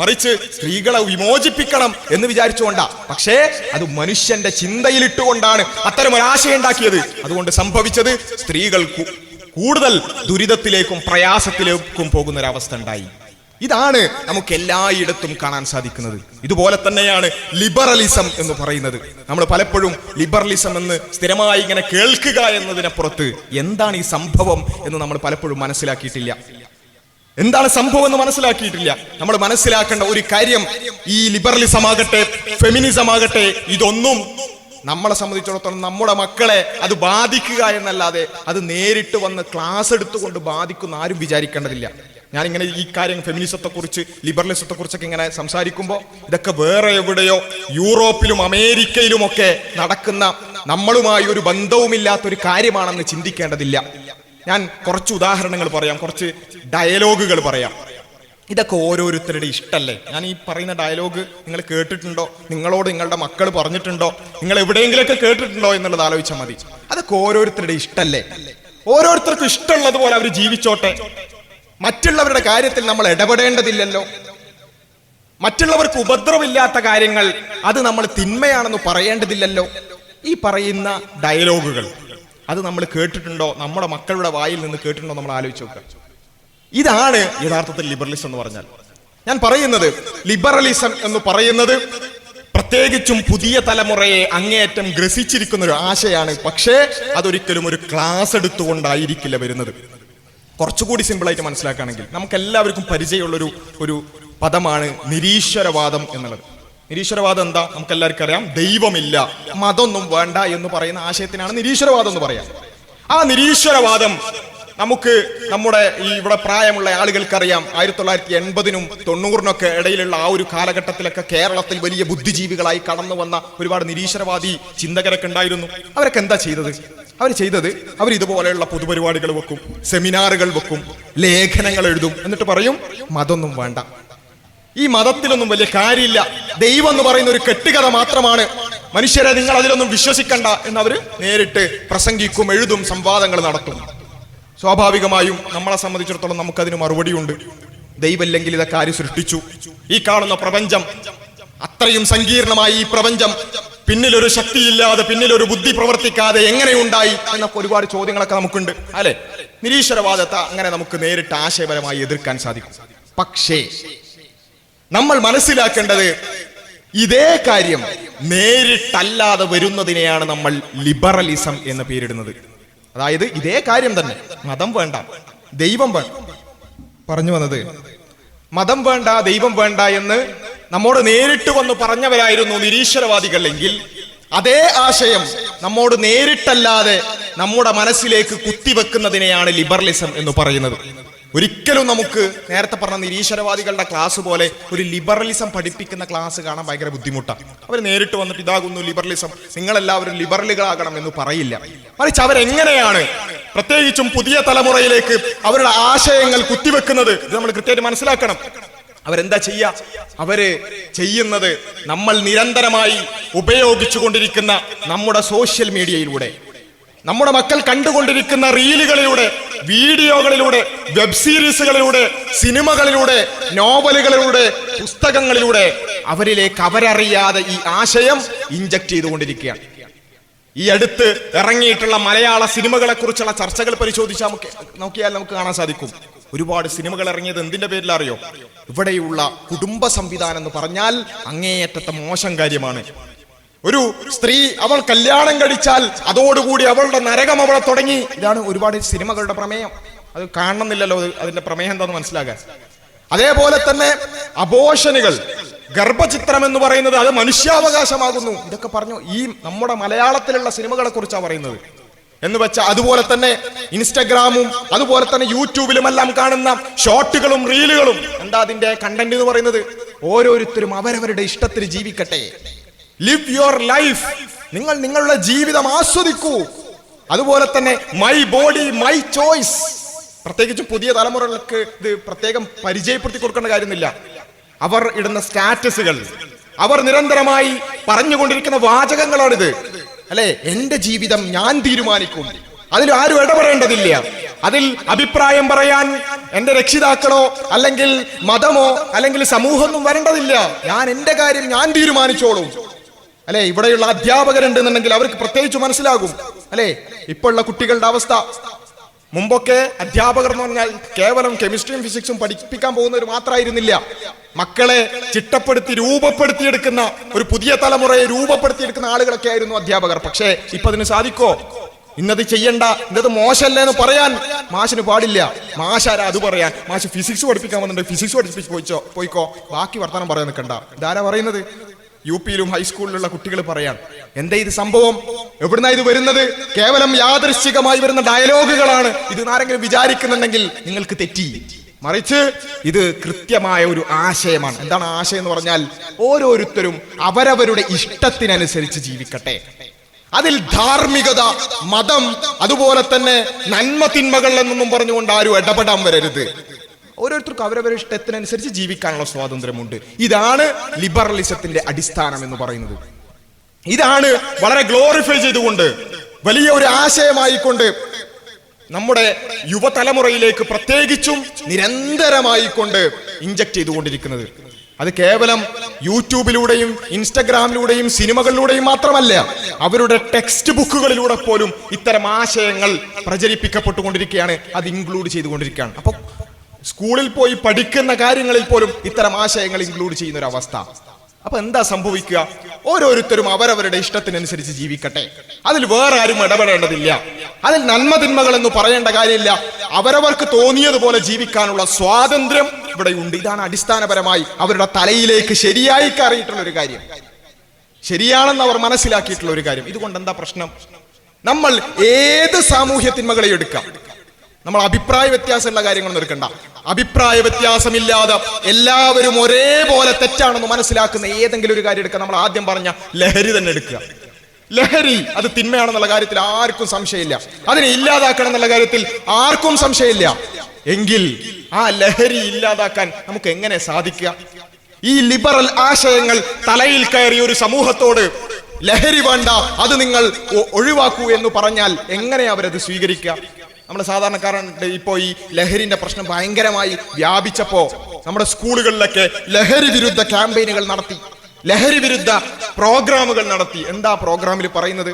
മറിച്ച് സ്ത്രീകളെ വിമോചിപ്പിക്കണം എന്ന് വിചാരിച്ചുകൊണ്ടാ. പക്ഷേ അത് മനുഷ്യന്റെ ചിന്തയിലിട്ടുകൊണ്ടാണ് അത്തരം ഒരാശയം ഉണ്ടാക്കിയത്. അതുകൊണ്ട് സംഭവിച്ചത് സ്ത്രീകൾ കൂടുതൽ ദുരിതത്തിലേക്കും പ്രയാസത്തിലേക്കും പോകുന്ന ഒരവസ്ഥ ഉണ്ടായി. ഇതാണ് നമുക്ക് എല്ലായിടത്തും കാണാൻ സാധിക്കുന്നത്. ഇതുപോലെ തന്നെയാണ് ലിബറലിസം എന്ന് പറയുന്നത്. നമ്മൾ പലപ്പോഴും ലിബറലിസം എന്ന് സ്ഥിരമായി ഇങ്ങനെ കേൾക്കുക എന്നതിനപ്പുറത്ത് എന്താണ് ഈ സംഭവം എന്ന് നമ്മൾ പലപ്പോഴും മനസ്സിലാക്കിയിട്ടില്ല. എന്താണ് സംഭവം എന്ന് മനസ്സിലാക്കിയിട്ടില്ല. നമ്മൾ മനസ്സിലാക്കേണ്ട ഒരു കാര്യം, ഈ ലിബറലിസം ആകട്ടെ ഫെമിനിസം ആകട്ടെ, ഇതൊന്നും നമ്മളെ സംബന്ധിച്ചിടത്തോളം നമ്മുടെ മക്കളെ അത് ബാധിക്കുക എന്നല്ലാതെ അത് നേരിട്ട് വന്ന് ക്ലാസ് എടുത്തുകൊണ്ട് ബാധിക്കുന്ന ആരും വിചാരിക്കേണ്ടതില്ല. ഞാനിങ്ങനെ ഈ കാര്യം ഫെമിനിസത്തെക്കുറിച്ച് ലിബറലിസത്തെക്കുറിച്ചൊക്കെ ഇങ്ങനെ സംസാരിക്കുമ്പോൾ ഇതൊക്കെ വേറെ എവിടെയോ യൂറോപ്പിലും അമേരിക്കയിലുമൊക്കെ നടക്കുന്ന നമ്മളുമായി ഒരു ബന്ധവുമില്ലാത്തൊരു കാര്യമാണെന്ന് ചിന്തിക്കേണ്ടതില്ല. ഞാൻ കുറച്ച് ഉദാഹരണങ്ങൾ പറയാം, കുറച്ച് ഡയലോഗുകൾ പറയാം. ഇതൊക്കെ ഓരോരുത്തരുടെ ഇഷ്ടമല്ലേ? ഞാൻ ഈ പറയുന്ന ഡയലോഗ് നിങ്ങൾ കേട്ടിട്ടുണ്ടോ? നിങ്ങളോട് നിങ്ങളുടെ മക്കൾ പറഞ്ഞിട്ടുണ്ടോ? നിങ്ങൾ എവിടെയെങ്കിലൊക്കെ കേട്ടിട്ടുണ്ടോ എന്നുള്ളത് ആലോചിച്ചാൽ മതി. അതൊക്കെ ഓരോരുത്തരുടെ ഇഷ്ടമല്ലേ? ഓരോരുത്തർക്കും ഇഷ്ടമുള്ളതുപോലെ അവർ ജീവിച്ചോട്ടെ. മറ്റുള്ളവരുടെ കാര്യത്തിൽ നമ്മൾ ഇടപെടേണ്ടതില്ലല്ലോ. മറ്റുള്ളവർക്ക് ഉപദ്രവമില്ലാത്ത കാര്യങ്ങൾ അത് നമ്മൾ തിന്മയാണെന്ന് പറയേണ്ടതില്ലല്ലോ. ഈ പറയുന്ന ഡയലോഗുകൾ അത് നമ്മൾ കേട്ടിട്ടുണ്ടോ? നമ്മുടെ മക്കളുടെ വായിൽ നിന്ന് കേട്ടിട്ടുണ്ടോ? നമ്മൾ ആലോചിച്ച് നോക്കുക. ഇതാണ് യഥാർത്ഥത്തിൽ ലിബറലിസം എന്ന് പറഞ്ഞാൽ. ഞാൻ പറയുന്നത് ലിബറലിസം എന്ന് പറയുന്നത് പ്രത്യേകിച്ചും പുതിയ തലമുറയെ അങ്ങേയറ്റം ഗ്രസിച്ചിരിക്കുന്ന ഒരു ആശയാണ്. പക്ഷേ അതൊരിക്കലും ഒരു ക്ലാസ് എടുത്തുകൊണ്ടായിരിക്കില്ല വരുന്നത്. കുറച്ചുകൂടി സിമ്പിളായിട്ട് മനസ്സിലാക്കുകയാണെങ്കിൽ നമുക്ക് എല്ലാവർക്കും പരിചയമുള്ളൊരു ഒരു പദമാണ് നിരീശ്വരവാദം എന്നുള്ളത്. നിരീശ്വരവാദം എന്താ? നമുക്ക് എല്ലാവർക്കും അറിയാം. ദൈവമില്ല, മതമൊന്നും വേണ്ട എന്ന് പറയുന്ന ആശയത്തിനാണ് നിരീശ്വരവാദം എന്ന് പറയാം. ആ നിരീശ്വരവാദം നമുക്ക് നമ്മുടെ ഈ ഇവിടെ പ്രായമുള്ള ആളുകൾക്കറിയാം. 1980-നും 90-നൊക്കെ ഇടയിലുള്ള ആ ഒരു കാലഘട്ടത്തിലൊക്കെ കേരളത്തിൽ വലിയ ബുദ്ധിജീവികളായി കടന്നു വന്ന ഒരുപാട് നിരീശ്വരവാദി ചിന്തകരൊക്കെ ഉണ്ടായിരുന്നു. അവരൊക്കെ എന്താ ചെയ്തത്? അവർ ഇതുപോലെയുള്ള പൊതുപരിപാടികൾ വെക്കും, സെമിനാറുകൾ വെക്കും, ലേഖനങ്ങൾ എഴുതും. എന്നിട്ട് പറയും മതമൊന്നും വേണ്ട, ഈ മതത്തിലൊന്നും വലിയ കാര്യമില്ല, ദൈവം എന്ന് പറയുന്ന ഒരു കെട്ടുകഥ മാത്രമാണ്, മനുഷ്യരെ നിങ്ങൾ അതിലൊന്നും വിശ്വസിക്കണ്ട എന്നവർ നേരിട്ട് പ്രസംഗിക്കും, എഴുതും, സംവാദങ്ങൾ നടത്തും. സ്വാഭാവികമായും നമ്മളെ സംബന്ധിച്ചിടത്തോളം നമുക്കതിന് മറുപടിയുണ്ട്. ദൈവമില്ലെങ്കിൽ ഇതൊക്കെ ആര് സൃഷ്ടിച്ചു? ഈ കാണുന്ന പ്രപഞ്ചം, അത്രയും സങ്കീർണമായി ഈ പ്രപഞ്ചം പിന്നിലൊരു ശക്തിയില്ലാതെ, പിന്നിലൊരു ബുദ്ധി പ്രവർത്തിക്കാതെ എങ്ങനെയുണ്ടായി എന്നൊക്കെ ഒരുപാട് ചോദ്യങ്ങളൊക്കെ നമുക്കുണ്ട്, അല്ലെ? നിരീശ്വരവാദത്തെ അങ്ങനെ നമുക്ക് നേരിട്ട് ആശയപരമായി എതിർക്കാൻ സാധിക്കും. പക്ഷേ നമ്മൾ മനസ്സിലാക്കേണ്ടത് ഇതേ കാര്യം നേരിട്ടല്ലാതെ വരുന്നതിനെയാണ് നമ്മൾ ലിബറലിസം എന്ന് പേരിടുന്നത്. അതായത് ഇതേ കാര്യം തന്നെ, മതം വേണ്ട, ദൈവം വേണ്ട, പറഞ്ഞു വന്നത് മതം വേണ്ട, ദൈവം വേണ്ട എന്ന് നമ്മോട് നേരിട്ട് വന്ന് പറഞ്ഞവരായിരുന്നു നിരീശ്വരവാദികൾ. എങ്കിൽ അതേ ആശയം നമ്മോട് നേരിട്ടല്ലാതെ നമ്മുടെ മനസ്സിലേക്ക് കുത്തിവെക്കുന്നതിനെയാണ് ലിബറലിസം എന്ന് പറയുന്നത്. ഒരിക്കലും നമുക്ക് നേരത്തെ പറഞ്ഞ നിരീശ്വരവാദികളുടെ ക്ലാസ് പോലെ ഒരു ലിബറലിസം പഠിപ്പിക്കുന്ന ക്ലാസ് കാണാൻ ഭയങ്കര ബുദ്ധിമുട്ടാണ്. അവർ നേരിട്ട് വന്നിട്ട് ഇതാകുന്നു ലിബറലിസം, നിങ്ങളെല്ലാവരും ലിബറലുകളാകണം എന്ന് പറയില്ല. മറിച്ച് അവരെങ്ങനെയാണ് പ്രത്യേകിച്ചും പുതിയ തലമുറയിലേക്ക് അവരുടെ ആശയങ്ങൾ കുത്തിവെക്കുന്നത് ഇത് നമ്മൾ കൃത്യമായിട്ട് മനസ്സിലാക്കണം. അവരെന്താ ചെയ്യുക? അവര് ചെയ്യുന്നത് നമ്മൾ നിരന്തരമായി ഉപയോഗിച്ചു കൊണ്ടിരിക്കുന്ന നമ്മുടെ സോഷ്യൽ മീഡിയയിലൂടെ, നമ്മുടെ മക്കൾ കണ്ടുകൊണ്ടിരിക്കുന്ന റീലുകളിലൂടെ, വീഡിയോകളിലൂടെ, വെബ് സീരീസുകളിലൂടെ, സിനിമകളിലൂടെ, നോവലുകളിലൂടെ, പുസ്തകങ്ങളിലൂടെ അവരിലേക്ക് അവരറിയാതെ ഈ ആശയം ഇഞ്ചക്ട് ചെയ്തുകൊണ്ടിരിക്കുകയാണ്. ഈ അടുത്ത് ഇറങ്ങിയിട്ടുള്ള മലയാള സിനിമകളെ കുറിച്ചുള്ള ചർച്ചകൾ പരിശോധിച്ചാൽ നോക്കിയാൽ നമുക്ക് കാണാൻ സാധിക്കും. ഒരുപാട് സിനിമകൾ ഇറങ്ങിയത് എന്തിന്റെ പേരിലറിയോ? ഇവിടെയുള്ള കുടുംബ സംവിധാനം എന്ന് പറഞ്ഞാൽ അങ്ങേയറ്റത്തെ മോശം കാര്യമാണ്. ഒരു സ്ത്രീ അവൾ കല്യാണം കഴിച്ചാൽ അതോടുകൂടി അവളുടെ നരകം അവളെ തുടങ്ങി. ഇതാണ് ഒരുപാട് സിനിമകളുടെ പ്രമേയം. അത് കാണണമെന്നില്ലല്ലോ അതിന്റെ പ്രമേയം എന്താന്ന് മനസ്സിലാക്കാൻ. അതേപോലെ തന്നെ അബോഷനുകൾ, ഗർഭചിത്രം എന്ന് പറയുന്നത് അത് മനുഷ്യാവകാശമാകുന്നു. ഇതൊക്കെ പറഞ്ഞു ഈ നമ്മുടെ മലയാളത്തിലുള്ള സിനിമകളെ കുറിച്ചാണ് പറയുന്നത് എന്ന് വെച്ചാൽ. അതുപോലെ തന്നെ ഇൻസ്റ്റഗ്രാമും അതുപോലെ തന്നെ യൂട്യൂബിലും എല്ലാം കാണുന്ന ഷോർട്ടുകളും റീലുകളും എന്താ അതിന്റെ കണ്ടന്റ് എന്ന് പറയുന്നത്? ഓരോരുത്തരും അവരവരുടെ ഇഷ്ടത്തിന് ജീവിക്കട്ടെ, ലിവ് യുവർ ലൈഫ്, നിങ്ങൾ നിങ്ങളുടെ ജീവിതം ആസ്വദിക്കൂ. അതുപോലെ തന്നെ മൈ ബോഡി മൈ ചോയ്സ്. പ്രത്യേകിച്ച് പുതിയ തലമുറകൾക്ക് ഇത് പ്രത്യേകം പരിചയപ്പെടുത്തി കൊടുക്കേണ്ട കാര്യമില്ല. അവർ ഇടുന്ന സ്റ്റാറ്റസുകൾ, അവർ നിരന്തരമായി പറഞ്ഞുകൊണ്ടിരിക്കുന്ന വാചകങ്ങളാണിത്, അല്ലെ? എന്റെ ജീവിതം ഞാൻ തീരുമാനിക്കും, അതിൽ ആരും ഇടപെടേണ്ടതില്ല, അതിൽ അഭിപ്രായം പറയാൻ എന്റെ രക്ഷിതാക്കളോ അല്ലെങ്കിൽ മതമോ അല്ലെങ്കിൽ സമൂഹമൊന്നും വരേണ്ടതില്ല, ഞാൻ എന്റെ കാര്യം ഞാൻ തീരുമാനിച്ചോളും, അല്ലെ? ഇവിടെയുള്ള അധ്യാപകരുണ്ടെന്നുണ്ടെങ്കിൽ അവർക്ക് പ്രത്യേകിച്ച് മനസ്സിലാകും, അല്ലെ? ഇപ്പോഴുള്ള കുട്ടികളുടെ അവസ്ഥ. മുമ്പൊക്കെ അധ്യാപകർ എന്ന് പറഞ്ഞാൽ കേവലം കെമിസ്ട്രിയും ഫിസിക്സും പഠിപ്പിക്കാൻ പോകുന്നവർ മാത്രമായിരുന്നില്ല. മക്കളെ ചിട്ടപ്പെടുത്തി രൂപപ്പെടുത്തിയെടുക്കുന്ന ഒരു പുതിയ തലമുറയെ രൂപപ്പെടുത്തിയെടുക്കുന്ന ആളുകളൊക്കെ ആയിരുന്നു അധ്യാപകർ. പക്ഷേ ഇപ്പൊ അതിന് സാധിക്കോ? ഇന്നത് ചെയ്യണ്ട, ഇന്നത് മോശമല്ലേ എന്ന് പറയാൻ മാഷിന് പാടില്ല. മാഷാരാ അത് പറയാൻ? മാഷ് ഫിസിക്സ് പഠിപ്പിക്കാൻ വന്നിട്ടുണ്ട്, ഫിസിക്സ് പഠിപ്പിച്ച് പോയിക്കോ, ബാക്കി വർത്താനം പറയാൻ നിൽക്കണ്ട. ഇതാരാ പറയുന്നത്? യുപിയിലും ഹൈസ്കൂളിലുള്ള കുട്ടികൾ പറയാൻ. എന്താ ഇത് സംഭവം? എവിടുന്നാ ഇത് വരുന്നത്? കേവലം യാദൃശ്ചികമായി വരുന്ന ഡയലോഗുകളാണ്. ഇത് ആരെങ്കിലും വിചാരിക്കുന്നുണ്ടെങ്കിൽ നിങ്ങൾക്ക് തെറ്റി. മറിച്ച് ഇത് കൃത്യമായ ഒരു ആശയമാണ്. എന്താണ് ആശയം എന്ന് പറഞ്ഞാൽ, ഓരോരുത്തരും അവരവരുടെ ഇഷ്ടത്തിനനുസരിച്ച് ജീവിക്കട്ടെ. അതിൽ ധാർമ്മികത, മതം, അതുപോലെ തന്നെ നന്മ തിന്മകൾ എന്നൊന്നും പറഞ്ഞുകൊണ്ട് ആരും ഇടപെടാൻ വരരുത്. ഓരോരുത്തർക്കും അവരവരുടെ ഇഷ്ടത്തിനനുസരിച്ച് ജീവിക്കാനുള്ള സ്വാതന്ത്ര്യമുണ്ട്. ഇതാണ് ലിബറലിസത്തിന്റെ അടിസ്ഥാനം എന്ന് പറയുന്നത്. ഇതാണ് വളരെ ഗ്ലോറിഫൈ ചെയ്തുകൊണ്ട് വലിയ ഒരു ആശയമായിക്കൊണ്ട് നമ്മുടെ യുവതലമുറയിലേക്ക് പ്രത്യേകിച്ചും നിരന്തരമായിക്കൊണ്ട് ഇഞ്ചക്ട് ചെയ്തുകൊണ്ടിരിക്കുന്നത്. അത് കേവലം യൂട്യൂബിലൂടെയും ഇൻസ്റ്റഗ്രാമിലൂടെയും സിനിമകളിലൂടെയും മാത്രമല്ല, അവരുടെ ടെക്സ്റ്റ് ബുക്കുകളിലൂടെ പോലും ഇത്തരം ആശയങ്ങൾ പ്രചരിപ്പിക്കപ്പെട്ടുകൊണ്ടിരിക്കുകയാണ്. അത് ഇൻക്ലൂഡ് ചെയ്തുകൊണ്ടിരിക്കുകയാണ്. അപ്പൊ സ്കൂളിൽ പോയി പഠിക്കുന്ന കാര്യങ്ങളിൽ പോലും ഇത്തരം ആശയങ്ങൾ ഇൻക്ലൂഡ് ചെയ്യുന്ന ഒരു അവസ്ഥ. അപ്പൊ എന്താ സംഭവിക്കുക? ഓരോരുത്തരും അവരവരുടെ ഇഷ്ടത്തിനനുസരിച്ച് ജീവിക്കട്ടെ. അതിൽ വേറെ ആരും ഇടപെടേണ്ടതില്ല. അതിൽ നന്മ തിന്മകൾ എന്ന് പറയേണ്ട കാര്യമില്ല. അവരവർക്ക് തോന്നിയതുപോലെ ജീവിക്കാനുള്ള സ്വാതന്ത്ര്യം ഇവിടെ ഉണ്ട്. ഇതാണ് അടിസ്ഥാനപരമായി അവരുടെ തലയിലേക്ക് ശരിയായി കയറിയിട്ടുള്ള ഒരു കാര്യം, ശരിയാണെന്ന് അവർ മനസ്സിലാക്കിയിട്ടുള്ള ഒരു കാര്യം. ഇതുകൊണ്ട് എന്താ പ്രശ്നം? നമ്മൾ ഏത് സാമൂഹ്യ തിന്മകളെ എടുക്കാം, നമ്മൾ അഭിപ്രായ വ്യത്യാസമുള്ള കാര്യങ്ങളൊന്നും എടുക്കണ്ട. അഭിപ്രായ വ്യത്യാസമില്ലാതെ എല്ലാവരും ഒരേപോലെ തെറ്റാണെന്ന് മനസ്സിലാക്കുന്ന ഏതെങ്കിലും ഒരു കാര്യം എടുക്കുക. നമ്മൾ ആദ്യം പറഞ്ഞ ലഹരി തന്നെ എടുക്കുക. ലഹരി അത് തിന്മയാണെന്നുള്ള കാര്യത്തിൽ ആർക്കും സംശയമില്ല. അതിനെ ഇല്ലാതാക്കണം എന്നുള്ള കാര്യത്തിൽ ആർക്കും സംശയമില്ല. എങ്കിൽ ആ ലഹരി ഇല്ലാതാക്കാൻ നമുക്ക് എങ്ങനെ സാധിക്കുക? ഈ ലിബറൽ ആശയങ്ങൾ തലയിൽ കയറിയ ഒരു സമൂഹത്തോട് ലഹരി വേണ്ട, അത് നിങ്ങൾ ഒഴിവാക്കൂ എന്ന് പറഞ്ഞാൽ എങ്ങനെയാ അവരത് സ്വീകരിക്കുക? നമ്മുടെ സാധാരണക്കാരൻ്റെ ഇപ്പോൾ ഈ ലഹരിന്റെ പ്രശ്നം ഭയങ്കരമായി വ്യാപിച്ചപ്പോ നമ്മുടെ സ്കൂളുകളിലൊക്കെ ലഹരി വിരുദ്ധ ക്യാമ്പയിനുകൾ നടത്തി, ലഹരി വിരുദ്ധ പ്രോഗ്രാമുകൾ നടത്തി. എന്താ പ്രോഗ്രാമിൽ പറയുന്നത്?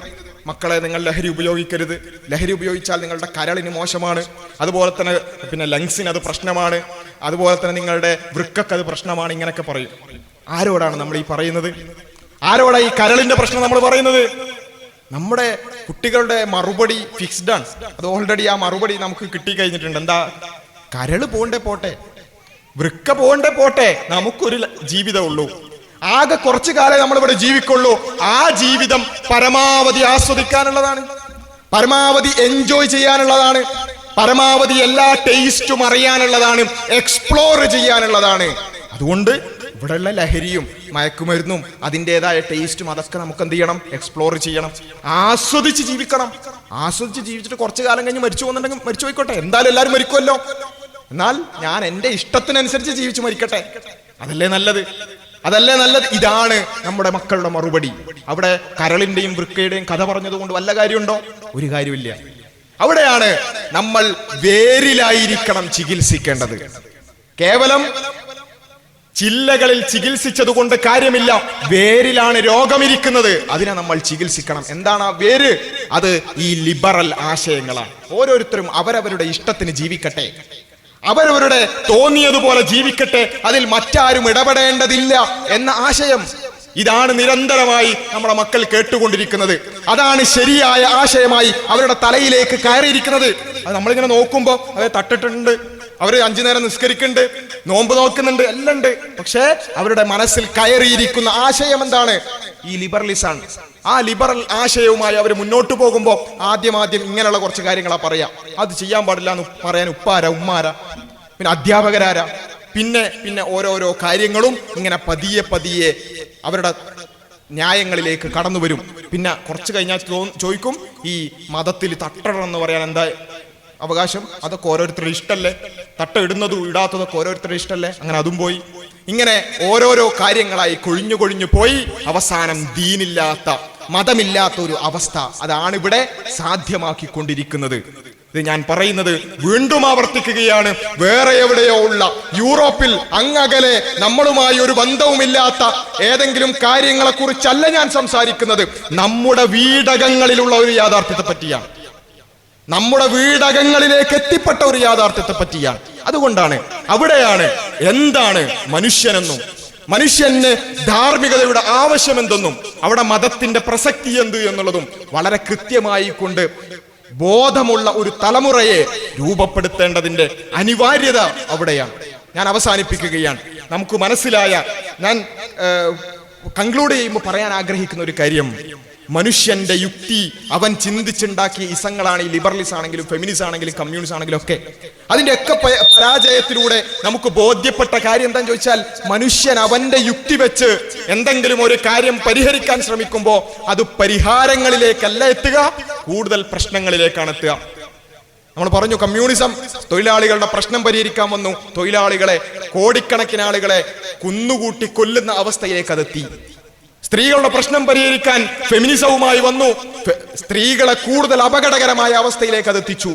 മക്കളെ, നിങ്ങൾ ലഹരി ഉപയോഗിക്കരുത്, ലഹരി ഉപയോഗിച്ചാൽ നിങ്ങളുടെ കരളിന് മോശമാണ്, അതുപോലെ തന്നെ പിന്നെ ലങ്സിന് അത് പ്രശ്നമാണ്, അതുപോലെ തന്നെ നിങ്ങളുടെ വൃക്കക്ക് അത് പ്രശ്നമാണ്, ഇങ്ങനെയൊക്കെ പറയും. ആരോടാണ് നമ്മൾ ഈ പറയുന്നത്? ആരോടാ ഈ കരളിന്റെ പ്രശ്നം നമ്മൾ പറയുന്നത്? നമ്മുടെ കുട്ടികളുടെ മറുപടി ഫിക്സ്ഡ് ആണ്. അത് ഓൾറെഡി ആ മറുപടി നമുക്ക് കിട്ടിക്കഴിഞ്ഞിട്ടുണ്ട്. എന്താ? കരള് പോണ്ടേ പോട്ടെ, വൃക്ക പോണ്ടേ പോട്ടെ, നമുക്കൊരു ജീവിതമുള്ളൂ, ആകെ കുറച്ചു കാലം നമ്മളിവിടെ ജീവിക്കുള്ളൂ. ആ ജീവിതം പരമാവധി ആസ്വദിക്കാനുള്ളതാണ്, പരമാവധി എൻജോയ് ചെയ്യാനുള്ളതാണ്, പരമാവധി എല്ലാ ടേസ്റ്റും അറിയാനുള്ളതാണ്, എക്സ്പ്ലോർ ചെയ്യാനുള്ളതാണ്. അതുകൊണ്ട് ഇവിടെയുള്ള ലഹരിയും മയക്കുമരുന്നും അതിൻ്റെതായ ടേസ്റ്റും അതൊക്കെ നമുക്ക് എന്ത് ചെയ്യണം? എക്സ്പ്ലോർ ചെയ്യണം, ആസ്വദിച്ച് ജീവിക്കണം. ആസ്വദിച്ച് ജീവിച്ചിട്ട് കുറച്ചു കാലം കഴിഞ്ഞ് മരിച്ചു പോകുന്നുണ്ടെങ്കിൽ മരിച്ചു പോയിക്കോട്ടെ, എന്തായാലും എല്ലാവരും മരിക്കുമല്ലോ. എന്നാൽ ഞാൻ എൻ്റെ ഇഷ്ടത്തിനനുസരിച്ച് ജീവിച്ച് മരിക്കട്ടെ, അതല്ലേ നല്ലത്, അതല്ലേ നല്ലത്. ഇതാണ് നമ്മുടെ മക്കളുടെ മറുപടി. അവിടെ കരളിന്റെയും വൃക്കയുടെയും കഥ പറഞ്ഞത് കൊണ്ട് വല്ല കാര്യമുണ്ടോ? ഒരു കാര്യമില്ല. അവിടെയാണ് നമ്മൾ വേരിലായിരിക്കണം ചികിത്സിക്കേണ്ടത്. കേവലം ചില്ലകളിൽ ചികിത്സിച്ചതുകൊണ്ട് കാര്യമില്ല, വേരിലാണ് രോഗമിരിക്കുന്നത്, അതിനെ നമ്മൾ ചികിത്സിക്കണം. എന്താണ് ആ വേര്? അത് ഈ ലിബറൽ ആശയങ്ങളാണ്. ഓരോരുത്തരും അവരവരുടെ ഇഷ്ടത്തിന് ജീവിക്കട്ടെ, അവരവരുടെ തോന്നിയതുപോലെ ജീവിക്കട്ടെ, അതിൽ മറ്റാരും ഇടപെടേണ്ടതില്ല എന്ന ആശയം. ഇതാണ് നിരന്തരമായി നമ്മുടെ മക്കൾ കേട്ടുകൊണ്ടിരിക്കുന്നത്. അതാണ് ശരിയായ ആശയമായി അവരുടെ തലയിലേക്ക് കയറിയിരിക്കുന്നത്. അത് നമ്മളിങ്ങനെ നോക്കുമ്പോൾ അവരെ തട്ടിട്ടുണ്ട്, അവര് 5 നേരം നിസ്കരിക്കുന്നുണ്ട്, നോമ്പ് നോക്കുന്നുണ്ട്, എല്ലാം ഉണ്ട്. പക്ഷേ അവരുടെ മനസ്സിൽ കയറിയിരിക്കുന്ന ആശയം എന്താണ്? ഈ ലിബറലിസാണ്. ആ ലിബറൽ ആശയവുമായി അവർ മുന്നോട്ട് പോകുമ്പോൾ ആദ്യം ഇങ്ങനെയുള്ള കുറച്ച് കാര്യങ്ങളാ പറയാ. അത് ചെയ്യാൻ പാടില്ല എന്ന് പറയാൻ ഉപ്പാരാ, ഉമ്മാരാ, പിന്നെ അധ്യാപകരാരാ, പിന്നെ ഓരോരോ കാര്യങ്ങളും ഇങ്ങനെ പതിയെ അവരുടെ ന്യായങ്ങളിലേക്ക് കടന്നു വരും. പിന്നെ കുറച്ച് കഴിഞ്ഞാൽ ചോദിക്കും, ഈ മതത്തിൽ തട്ടണം എന്ന് പറയാൻ എന്താ അവകാശം? അതൊക്കെ ഓരോരുത്തരുടെ ഇഷ്ടല്ലേ, തട്ട ഇടുന്നതും ഇടാത്തതൊക്കെ ഓരോരുത്തരുടെ ഇഷ്ടല്ലേ? അങ്ങനെ അതും പോയി. ഇങ്ങനെ ഓരോരോ കാര്യങ്ങളായി കൊഴിഞ്ഞു പോയി അവസാനം ദീനില്ലാത്ത, മതമില്ലാത്ത ഒരു അവസ്ഥ അതാണ് ഇവിടെ സാധ്യമാക്കിക്കൊണ്ടിരിക്കുന്നത്. ഇത് ഞാൻ പറയുന്നത് വീണ്ടും ആവർത്തിക്കുകയാണ്. വേറെ എവിടെയോ ഉള്ള യൂറോപ്പിൽ അങ്ങകലെ നമ്മളുമായി ഒരു ബന്ധവുമില്ലാത്ത ഏതെങ്കിലും കാര്യങ്ങളെ കുറിച്ചല്ല ഞാൻ സംസാരിക്കുന്നത്. നമ്മുടെ വീടകങ്ങളിലുള്ള ഒരു യാഥാർത്ഥ്യത്തെ പറ്റിയാണ്. നമ്മുടെ വീടകങ്ങളിലേക്ക് എത്തിപ്പെട്ട ഒരു യാഥാർത്ഥ്യത്തെ പറ്റിയാണ്. അതുകൊണ്ടാണ് അവിടെയാണ് എന്താണ് മനുഷ്യനെന്നും മനുഷ്യന് ധാർമ്മികതയുടെ ആവശ്യമെന്തെന്നും അവിടെ മതത്തിന്റെ പ്രസക്തി എന്ത് എന്നുള്ളതും വളരെ കൃത്യമായി കൊണ്ട് ബോധമുള്ള ഒരു തലമുറയെ രൂപപ്പെടുത്തേണ്ടതിന്റെ അനിവാര്യത അവിടെയാണ്. ഞാൻ അവസാനിപ്പിക്കുകയാണ്. നമുക്ക് മനസ്സിലായ ഞാൻ കൺക്ലൂഡ് ചെയ്യുമ്പോൾ പറയാൻ ആഗ്രഹിക്കുന്ന ഒരു കാര്യം, മനുഷ്യന്റെ യുക്തി അവൻ ചിന്തിച്ചുണ്ടാക്കിയ ഇസങ്ങളാണ് ഈ ലിബറലിസം ആണെങ്കിലും ഫെമിനിസം ആണെങ്കിലും കമ്മ്യൂണിസം ആണെങ്കിലും ഒക്കെ. അതിന്റെയൊക്കെ പരാജയത്തിലൂടെ നമുക്ക് ബോധ്യപ്പെട്ട കാര്യം എന്താണെന്ന് ചോദിച്ചാൽ, മനുഷ്യൻ അവന്റെ യുക്തി വെച്ച് എന്തെങ്കിലും ഒരു കാര്യം പരിഹരിക്കാൻ ശ്രമിക്കുമ്പോൾ അത് പരിഹാരങ്ങളിലേക്കല്ല എത്തുക, കൂടുതൽ പ്രശ്നങ്ങളിലേക്കാണ് എത്തുക. നമ്മൾ പറഞ്ഞു കമ്മ്യൂണിസം തൊഴിലാളികളുടെ പ്രശ്നം പരിഹരിക്കാൻ വന്നു, തൊഴിലാളികളെ കോടിക്കണക്കിന് ആളുകളെ കുന്നുകൂട്ടി കൊല്ലുന്ന അവസ്ഥയിലേക്ക് അതെത്തി. സ്ത്രീകളുടെ പ്രശ്നം പരിഹരിക്കാൻ ഫെമിനിസവുമായി വന്നു, സ്ത്രീകളെ കൂടുതൽ അപകടകരമായ അവസ്ഥയിലേക്ക് അതെത്തിച്ചു.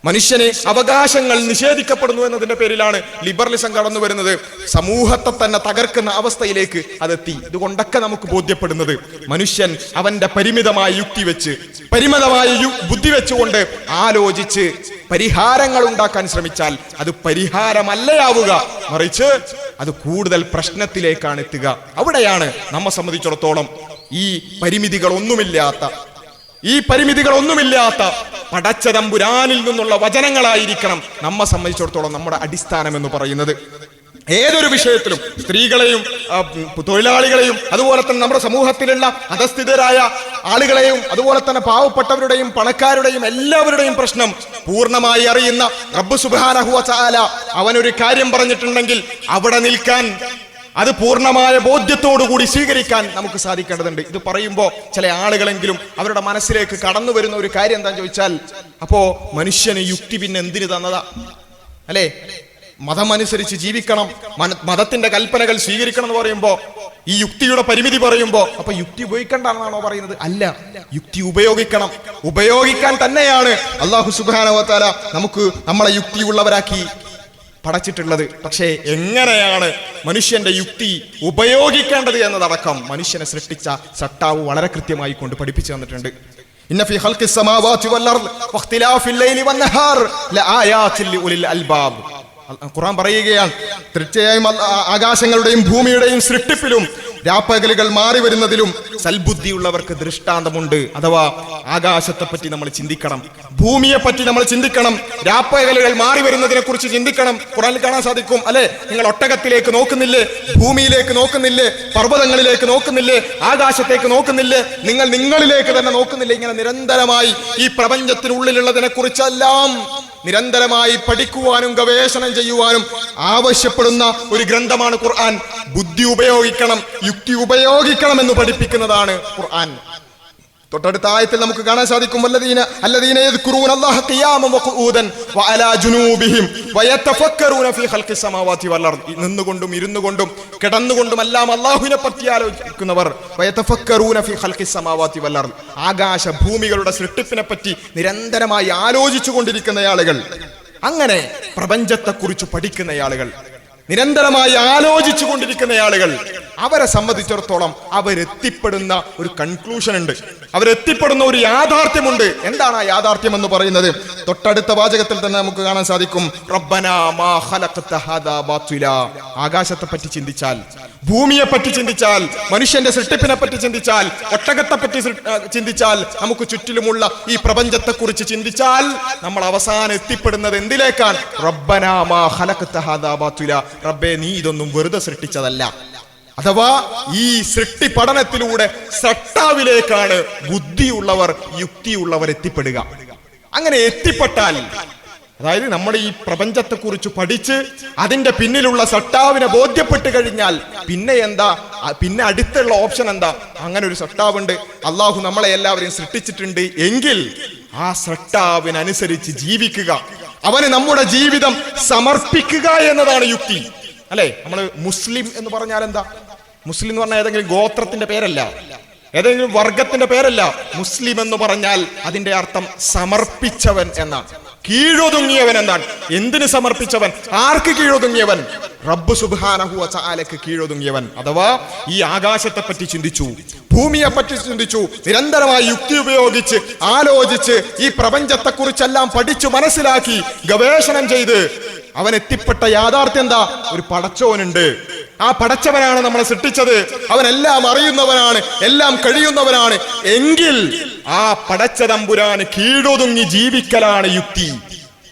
മനുഷ്യന് അവകാശങ്ങൾ നിഷേധിക്കപ്പെടുന്നു എന്നതിന്റെ പേരിലാണ് ലിബറലിസം കടന്നു വരുന്നത്, സമൂഹത്തെ തന്നെ തകർക്കുന്ന അവസ്ഥയിലേക്ക് അതെത്തി. ഇതുകൊണ്ടൊക്കെ നമുക്ക് ബോധ്യപ്പെടുന്നത് മനുഷ്യൻ അവന്റെ പരിമിതമായ യുക്തി വെച്ച് പരിമിതമായ ബുദ്ധി വെച്ചുകൊണ്ട് ആലോചിച്ച് പരിഹാരങ്ങൾ ഉണ്ടാക്കാൻ ശ്രമിച്ചാൽ അത് പരിഹാരമല്ലയാവുക, മറിച്ച് അത് കൂടുതൽ പ്രശ്നത്തിലേക്കാണ് എത്തുക. അവിടെയാണ് നമ്മെ സംബന്ധിച്ചിടത്തോളം ഈ പരിമിതികളൊന്നുമില്ലാത്ത പടച്ചതമ്പുരാനിൽ നിന്നുള്ള വചനങ്ങളായിരിക്കണം നമ്മെ സംബന്ധിച്ചിടത്തോളം നമ്മുടെ അടിസ്ഥാനം എന്ന് പറയുന്നത്. ഏതൊരു വിഷയത്തിലും സ്ത്രീകളെയും തൊഴിലാളികളെയും അതുപോലെ തന്നെ നമ്മുടെ സമൂഹത്തിലുള്ള അധസ്ഥിതരായ ആളുകളെയും അതുപോലെ തന്നെ പാവപ്പെട്ടവരുടെയും പണക്കാരുടെയും എല്ലാവരുടെയും പ്രശ്നം പൂർണ്ണമായി അറിയുന്ന റബ്ബ് സുബ്ഹാനഹു വ തആല അവനൊരു കാര്യം പറഞ്ഞിട്ടുണ്ടെങ്കിൽ അവിടെ നിൽക്കാൻ, അത് പൂർണ്ണമായ ബോധ്യത്തോടുകൂടി സ്വീകരിക്കാൻ നമുക്ക് സാധിക്കേണ്ടതുണ്ട്. ഇത് പറയുമ്പോൾ ചില ആളുകളെങ്കിലും അവരുടെ മനസ്സിലേക്ക് കടന്നു വരുന്ന ഒരു കാര്യം എന്താണെന്ന് ചോദിച്ചാൽ, അപ്പോ മനുഷ്യന് യുക്തി പിന്നെ എന്തിനു തന്നതാ അല്ലേ? മതമനുസരിച്ച് ജീവിക്കണം, മതത്തിന്റെ കൽപ്പനകൾ സ്വീകരിക്കണം എന്ന് പറയുമ്പോ ഈ യുക്തിയുടെ പരിമിതി പറയുമ്പോ അപ്പൊ യുക്തി ഉപയോഗിക്കണ്ടെന്നാണോ പറയുന്നത്? അല്ല, യുക്തി ഉപയോഗിക്കണം. ഉപയോഗിക്കാൻ തന്നെയാണ് അല്ലാഹു സുബ്ഹാനഹു വ തആല നമ്മളെ യുക്തിയുള്ളവരാക്കി പടച്ചിട്ടുള്ളത്. പക്ഷേ എങ്ങനെയാണ് മനുഷ്യന്റെ യുക്തി ഉപയോഗിക്കേണ്ടത് എന്നതടക്കം മനുഷ്യനെ സൃഷ്ടിച്ച സട്ടാവ് വളരെ കൃത്യമായി കൊണ്ട് പഠിപ്പിച്ചു തന്നിട്ടുണ്ട്. ഇന്ന ഫീ ഖൽഖിസ് സമാവാതി വൽ അർദ് വഖ്തിലാഫിൽ ലൈലി വൻ നഹാർ ലആയാതിൻ ലിഉലിൽ അൽബാബ്. ഖുർആൻ പറയുകയാണ്, തീർച്ചയായും ആകാശങ്ങളുടെയും ഭൂമിയുടെയും സൃഷ്ടിപ്പിലും രാപ്പകലുകൾ മാറി വരുന്നതിലും സൽബുദ്ധിയുള്ളവർക്ക് ദൃഷ്ടാന്തമുണ്ട്. അഥവാ ആകാശത്തെ പറ്റി നമ്മൾ ചിന്തിക്കണം, ഭൂമിയെ പറ്റി നമ്മൾ ചിന്തിക്കണം, രാപ്പകലുകൾ മാറി വരുന്നതിനെ കുറിച്ച് ചിന്തിക്കണം. ഖുർആനിൽ കാണാൻ സാധിക്കും അല്ലെ, നിങ്ങൾ ഒട്ടകത്തിലേക്ക് നോക്കുന്നില്ലേ, ഭൂമിയിലേക്ക് നോക്കുന്നില്ലേ, പർവ്വതങ്ങളിലേക്ക് നോക്കുന്നില്ലേ, ആകാശത്തേക്ക് നോക്കുന്നില്ലേ, നിങ്ങൾ നിങ്ങളിലേക്ക് തന്നെ നോക്കുന്നില്ലേ? ഇങ്ങനെ നിരന്തരമായി ഈ പ്രപഞ്ചത്തിനുള്ളിലുള്ളതിനെ കുറിച്ചെല്ലാം നിരന്തരമായി പഠിക്കുവാനും ഗവേഷണം ചെയ്യുവാനും ആവശ്യപ്പെടുന്ന ഒരു ഗ്രന്ഥമാണ് ഖുർആൻ. ബുദ്ധി ഉപയോഗിക്കണം, യുക്തി ഉപയോഗിക്കണം എന്ന് പഠിപ്പിക്കുന്നതാണ് ഖുർആൻ. തൊട്ടടുത്ത ആയത്തിൽ നമുക്ക് കാണാൻ സാധിക്കും, അല്ലദീന യദ്കുറൂന അല്ലാഹ ഖിയാമൻ വഖുഊദൻ വഅലാ ജുനൂബിഹിം വയതഫക്കറൂന ഫീ ഖൽഖിസ് സമാവാതി വൽ അർദ്. നിന്നുകൊണ്ടും ഇരുന്നുകൊണ്ടും കിടന്നുകൊണ്ടും എല്ലാം അല്ലാഹുവിനെ പറ്റി ആലോചിക്കുന്നവർ. വയതഫക്കറൂന ഫീ ഖൽഖിസ് സമാവാതി വൽ അർദ്, ആകാശ ഭൂമികളുടെ സൃഷ്ടിപ്പിനെ പറ്റി നിരന്തരമായി ആലോചിച്ചു കൊണ്ടിരിക്കുന്ന ആളുകൾ, അങ്ങനെ പ്രപഞ്ചത്തെക്കുറിച്ച് പഠിക്കുന്ന ആളുകൾ, നിരന്തരമായി ആലോചിച്ചു കൊണ്ടിരിക്കുന്ന ആളുകൾ, അവരെ സംബന്ധിച്ചിടത്തോളം അവരെത്തിപ്പെടുന്ന ഒരു കൺക്ലൂഷൻ ഉണ്ട്, അവരെത്തിപ്പെടുന്ന ഒരു യാഥാർത്ഥ്യമുണ്ട്. എന്താണ് ആ യാഥാർത്ഥ്യം എന്ന് പറയുന്നത്? തൊട്ടടുത്ത വാചകത്തിൽ തന്നെ നമുക്ക് കാണാൻ സാധിക്കും, റബ്ബനാ മാ ഖലഖത ഹാദാ ബാത്തിലാ. ആകാശത്തെ പറ്റി ചിന്തിച്ചാൽ, ഭൂമിയെ പറ്റി ചിന്തിച്ചാൽ, മനുഷ്യന്റെ സൃഷ്ടിപ്പിനെ പറ്റി ചിന്തിച്ചാൽ, ഒട്ടകത്തെ പറ്റി ചിന്തിച്ചാൽ, നമുക്ക് ചുറ്റിലുമുള്ള ഈ പ്രപഞ്ചത്തെ കുറിച്ച് ചിന്തിച്ചാൽ നമ്മൾ അവസാനം എത്തിപ്പെടുന്നത് എന്തിലേക്കാണ്? റബ്ബനാ മാ ഖലഖത ഹാദാ ബാത്തിലാ. റബ്ബേ, നീ ഇതൊന്നും വെറുതെ സൃഷ്ടിച്ചതല്ല. അഥവാ ഈ സൃഷ്ടി പഠനത്തിലൂടെ സട്ടാവിലേക്കാണ് ബുദ്ധിയുള്ളവർ യുക്തിയുള്ളവർ എത്തിപ്പെടുക. അങ്ങനെ എത്തിപ്പെട്ടാൽ, അതായത് നമ്മൾ ഈ പ്രപഞ്ചത്തെക്കുറിച്ച് പഠിച്ച് അതിന്റെ പിന്നിലുള്ള സട്ടാവിനെ ബോധ്യപ്പെട്ട് കഴിഞ്ഞാൽ പിന്നെ എന്താ? പിന്നെ അടുത്തുള്ള ഓപ്ഷൻ എന്താ? അങ്ങനെ ഒരു സട്ടാവുണ്ട്, അള്ളാഹു നമ്മളെ എല്ലാവരെയും സൃഷ്ടിച്ചിട്ടുണ്ട് എങ്കിൽ ആ സട്ടാവിനനുസരിച്ച് ജീവിക്കുക, അവന് നമ്മുടെ ജീവിതം സമർപ്പിക്കുക എന്നതാണ് യുക്തി അല്ലെ? നമ്മൾ മുസ്ലിം എന്ന് പറഞ്ഞാൽ എന്താ? മുസ്ലിം എന്ന് പറഞ്ഞാൽ ഏതെങ്കിലും ഗോത്രത്തിന്റെ പേരല്ല, ഏതെങ്കിലും വർഗത്തിന്റെ പേരല്ല. മുസ്ലിം എന്ന് പറഞ്ഞാൽ അതിന്റെ അർത്ഥം സമർപ്പിച്ചവൻ എന്നാണ്, കീഴൊതുങ്ങിയവൻ എന്നാണ്. എന്തിന് സമർപ്പിച്ചവൻ? ആർക്ക് കീഴൊതുങ്ങിയവൻ? റബ്ബ് സുബ്ഹാനഹു വ തആലക്ക് കീഴൊതുങ്ങിയവൻ. അഥവാ ഈ ആകാശത്തെ പറ്റി ചിന്തിച്ചു, ഭൂമിയെ പറ്റി ചിന്തിച്ചു, നിരന്തരമായി യുക്തി ഉപയോഗിച്ച് ആലോചിച്ച് ഈ പ്രപഞ്ചത്തെക്കുറിച്ചെല്ലാം പഠിച്ചു മനസ്സിലാക്കി ഗവേഷണം ചെയ്ത് അവൻ എത്തിപ്പെട്ട യാഥാർത്ഥ്യം എന്താ? ഒരു പടച്ചോനുണ്ട്. ആ പടച്ചവനാണ് നമ്മളെ സൃഷ്ടിച്ചത്. അവൻ എല്ലാം അറിയുന്നവനാണ്, എല്ലാം കഴിയുന്നവനാണ്. എങ്കിൽ ആ പടച്ച തമ്പുരാന് കീഴൊതുങ്ങി ജീവിക്കലാണ് യുക്തി.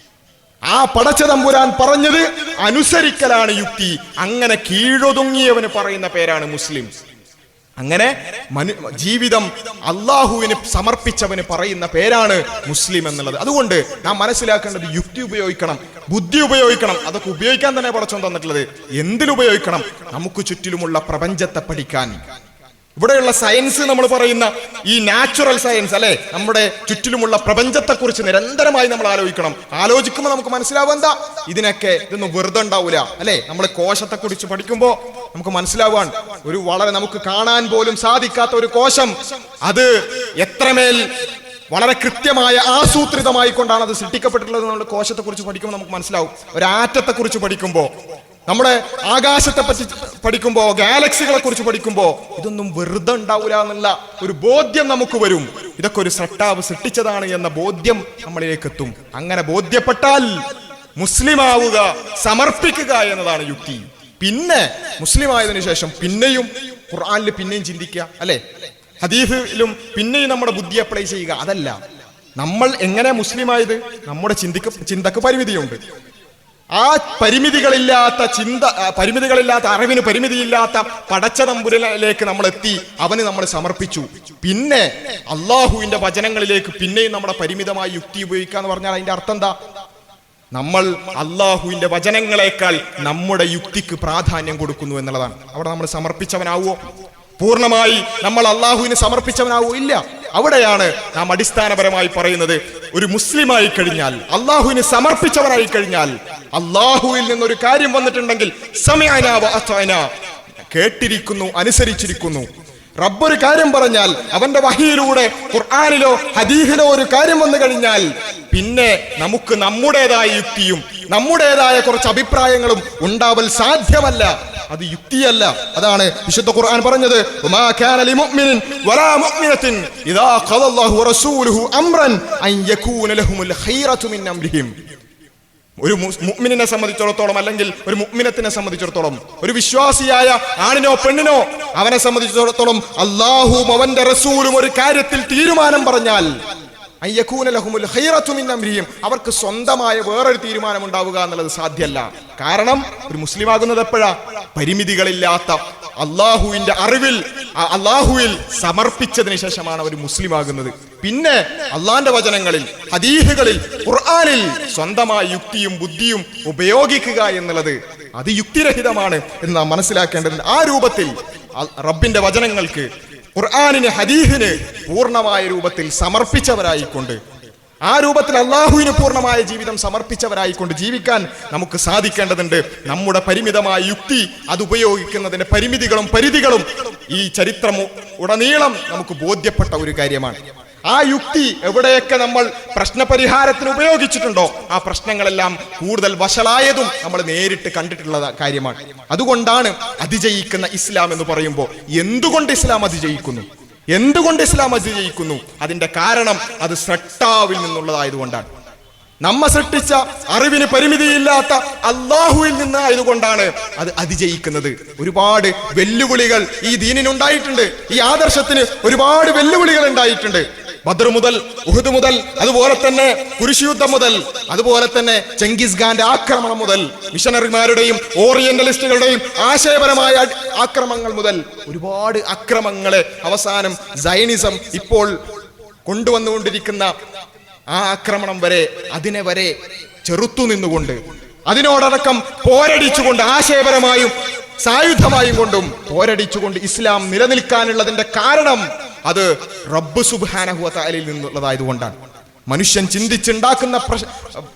ആ പടച്ച തമ്പുരാൻ പറഞ്ഞത് അനുസരിക്കലാണ് യുക്തി. അങ്ങനെ കീഴൊതുങ്ങിയവന് പറയുന്ന പേരാണ് മുസ്ലിം. അങ്ങനെ ജീവിതം അള്ളാഹുവിന് സമർപ്പിച്ചവന് പറയുന്ന പേരാണ് മുസ്ലിം എന്നുള്ളത്. അതുകൊണ്ട് നാം മനസ്സിലാക്കേണ്ടത് യുക്തി ഉപയോഗിക്കണം, ബുദ്ധി ഉപയോഗിക്കണം. അതൊക്കെ ഉപയോഗിക്കാൻ തന്നെ പടച്ചോൻ തന്നിട്ടുള്ളത്. എന്തിലുപയോഗിക്കണം? നമുക്ക് ചുറ്റിലുമുള്ള പ്രപഞ്ചത്തെ പഠിക്കാൻ. ഇവിടെയുള്ള സയൻസ് നമ്മൾ പറയുന്ന ഈ നാച്ചുറൽ സയൻസ് അല്ലെ, നമ്മുടെ ചുറ്റിലുമുള്ള പ്രപഞ്ചത്തെക്കുറിച്ച് നിരന്തരമായി നമ്മൾ ആലോചിക്കണം. ആലോചിക്കുമ്പോൾ നമുക്ക് മനസ്സിലാവുക എന്താ? ഇതൊന്നും വെറുതെ ഉണ്ടാവൂല അല്ലെ. നമ്മൾ കോശത്തെക്കുറിച്ച് പഠിക്കുമ്പോൾ നമുക്ക് മനസ്സിലാവാൻ വളരെ നമുക്ക് കാണാൻ പോലും സാധിക്കാത്ത ഒരു കോശം, അത് എത്രമേൽ വളരെ കൃത്യമായ ആസൂത്രിതമായി കൊണ്ടാണ് അത് സൃഷ്ടിക്കപ്പെട്ടിട്ടുള്ളത്. നമ്മൾ കോശത്തെ കുറിച്ച് പഠിക്കുമ്പോൾ നമുക്ക് മനസ്സിലാവും. ഒരു ആറ്റത്തെ കുറിച്ച് പഠിക്കുമ്പോൾ, നമ്മുടെ ആകാശത്തെ പറ്റി പഠിക്കുമ്പോൾ, ഗാലക്സികളെ കുറിച്ച് പഠിക്കുമ്പോൾ ഇതൊന്നും വെറുതെ ഉണ്ടാവില്ല എന്നുള്ള ഒരു ബോധ്യം നമുക്ക് വരും. ഇതൊക്കെ ഒരു സൃഷ്ടാവ് സൃഷ്ടിച്ചതാണ് എന്ന ബോധ്യം നമ്മളിലേക്ക് എത്തും. അങ്ങനെ ബോധ്യപ്പെട്ടാൽ മുസ്ലിം ആവുക, സമർപ്പിക്കുക എന്നതാണ് യുക്തി. പിന്നെ മുസ്ലിം ആയതിനു ശേഷം പിന്നെയും ഖുർആനിൽ പിന്നെയും ചിന്തിക്കുക അല്ലെ, ഹദീസിലും പിന്നെയും നമ്മുടെ ബുദ്ധി അപ്ലൈ ചെയ്യുക. അതല്ല, നമ്മൾ എങ്ങനെ മുസ്ലിം ആയത്? നമ്മുടെ ചിന്തക്ക് പരിമിതിയുണ്ട്. ആ പരിമിതികളില്ലാത്ത അറിവിന് പരിമിതിയില്ലാത്ത പടച്ച തമ്പുരാനിലേക്ക് നമ്മൾ എത്തി, അവന് നമ്മൾ സമർപ്പിച്ചു. പിന്നെ അള്ളാഹുവിന്റെ വചനങ്ങളിലേക്ക് പിന്നെയും നമ്മുടെ പരിമിതമായ യുക്തി ഉപയോഗിക്കുക എന്ന് പറഞ്ഞാൽ അതിന്റെ അർത്ഥം എന്താ? നമ്മൾ അള്ളാഹുവിന്റെ വചനങ്ങളെക്കാൾ നമ്മുടെ യുക്തിക്ക് പ്രാധാന്യം കൊടുക്കുന്നു എന്നുള്ളതാണ്. അവിടെ നമ്മൾ സമർപ്പിച്ചവനാവോ? പൂർണ്ണമായി നമ്മൾ അള്ളാഹുവിന് സമർപ്പിച്ചവനാവോ? ഇല്ല. അവിടെയാണ് നാം അടിസ്ഥാനപരമായി പറയുന്നത്, ഒരു മുസ്ലിമായി കഴിഞ്ഞാൽ, അള്ളാഹുവിന് സമർപ്പിച്ചവനായി കഴിഞ്ഞാൽ, അള്ളാഹുവിൽ നിന്നൊരു കാര്യം വന്നിട്ടുണ്ടെങ്കിൽ സമഅനാ വ അത്അനാ, കേട്ടിരിക്കുന്നു, അനുസരിച്ചിരിക്കുന്നു. റബ്ബൊരു കാര്യം പറഞ്ഞാൽ, അവന്റെ വഹിയിലൂടെ ഖുർആനിലോ ഹദീസിലോ ഒരു കാര്യം വന്നു കഴിഞ്ഞാൽ പിന്നെ നമുക്ക് നമ്മുടേതായ യുക്തിയും നമ്മുടേതായ കുറച്ച് അഭിപ്രായങ്ങളും ഉണ്ടാവൽ സാധ്യമല്ല. അത് യുക്തിയല്ല. അതാണ് വിശുദ്ധ ഖുർആൻ പറഞ്ഞത്, വമാ കാന ലിമുഅ്മിനിൻ വലാ മുഅ്മിനത്തിൻ ഇദാ ഖദല്ലാഹു വറസൂലുഹു അംറൻ അൻ യകൂന ലഹുമുൽ ഖൈറതു മിൻ അംരിഹിം. ഒരു മുഅ്മിനിനെ സംബന്ധിച്ചിടത്തോളം, അല്ലെങ്കിൽ ഒരു മുഅ്മിനത്തിനെ സംബന്ധിച്ചിടത്തോളം, ഒരു വിശ്വാസിയായ ആണിനോ പെണ്ണിനോ അവനെ സംബന്ധിച്ചിടത്തോളം അല്ലാഹുവും അവന്റെ റസൂലും ഒരു കാര്യത്തിൽ തീരുമാനം പറഞ്ഞാൽ അവർക്ക് സ്വന്തമായ വേറൊരു തീരുമാനം ഉണ്ടാവുക എന്നുള്ളത് സാധ്യമല്ല. കാരണം ഒരു മുസ്ലിം ആകുന്നത് എപ്പോഴാ? പരിമിതികളില്ലാത്ത അള്ളാഹുവിന്റെ അള്ളാഹുവിൽ സമർപ്പിച്ചതിന് ശേഷമാണ് അവർ മുസ്ലിം ആകുന്നത്. പിന്നെ അള്ളാന്റെ വചനങ്ങളിൽ, ഹദീസുകളിൽ, ഖുർആനിൽ സ്വന്തമായ യുക്തിയും ബുദ്ധിയും ഉപയോഗിക്കുക എന്നുള്ളത് അത് യുക്തിരഹിതമാണ് എന്ന് നാം മനസ്സിലാക്കേണ്ടതുണ്ട്. ആ രൂപത്തിൽ റബ്ബിന്റെ വചനങ്ങൾക്ക്, ഖുർആനിന്, ഹദീസിന് പൂർണ്ണമായ രൂപത്തിൽ സമർപ്പിച്ചവരായിക്കൊണ്ട്, ആ രൂപത്തിൽ അള്ളാഹുവിന് പൂർണ്ണമായ ജീവിതം സമർപ്പിച്ചവരായിക്കൊണ്ട് ജീവിക്കാൻ നമുക്ക് സാധിക്കേണ്ടതുണ്ട്. നമ്മുടെ പരിമിതമായ യുക്തി അത് ഉപയോഗിക്കുന്നതിന്റെ പരിമിതികളും പരിധികളും ഈ ചരിത്രം ഉടനീളം നമുക്ക് ബോധ്യപ്പെട്ട ഒരു കാര്യമാണ്. ആ യുക്തി എവിടെയൊക്കെ നമ്മൾ പ്രശ്നപരിഹാരത്തിന് ഉപയോഗിച്ചിട്ടുണ്ടോ ആ പ്രശ്നങ്ങളെല്ലാം കൂടുതൽ വഷളായതും നമ്മൾ നേരിട്ട് കണ്ടിട്ടുള്ള കാര്യമാണ്. അതുകൊണ്ടാണ് അതിജയിക്കുന്ന ഇസ്ലാം എന്ന് പറയുമ്പോൾ, എന്തുകൊണ്ട് ഇസ്ലാം അതിജയിക്കുന്നു? അതിന്റെ കാരണം അത് സൃഷ്ടാവിൽ നിന്നുള്ളതായതുകൊണ്ടാണ്. നമ്മെ സൃഷ്ടിച്ച അറിവിന് പരിമിതിയില്ലാത്ത അള്ളാഹുവിൽ നിന്നായതുകൊണ്ടാണ് അത് അതിജയിക്കുന്നത്. ഒരുപാട് വെല്ലുവിളികൾ ഈ ദീനിനുണ്ടായിട്ടുണ്ട്, ഈ ആദർശത്തിന് ഒരുപാട് വെല്ലുവിളികൾ ഉണ്ടായിട്ടുണ്ട്. ബദർ മുതൽ, ഉഹദ് മുതൽ, അതുപോലെ തന്നെ കുരിശ് യുദ്ധം മുതൽ, അതുപോലെ തന്നെ ചെങ്കിസ് ഖാന്റെ ആക്രമണം മുതൽ, മിഷനറിമാരുടെയും ഓറിയന്റലിസ്റ്റുകളുടെയും ആശയപരമായ ആക്രമണങ്ങൾ മുതൽ ഒരുപാട് ആക്രമണങ്ങളെ അവസാനം സയനിസം ഇപ്പോൾ കൊണ്ടുവന്നുകൊണ്ടിരിക്കുന്ന ആ ആക്രമണം വരെ, അതിനെ വരെ ചെറുത്തു നിന്നുകൊണ്ട്, അതിനോടടക്കം പോരടിച്ചുകൊണ്ട്, ആശയപരമായും സായുധമായും കൊണ്ടും പോരടിച്ചുകൊണ്ട് ഇസ്ലാം നിലനിൽക്കാനുള്ളതിന്റെ കാരണം അത് റബ്ബ് സുബ്ഹാനഹു വ തആലയിൽ നിന്നുള്ളതായതുകൊണ്ടാണ്. മനുഷ്യൻ ചിന്തിച്ചുണ്ടാക്കുന്ന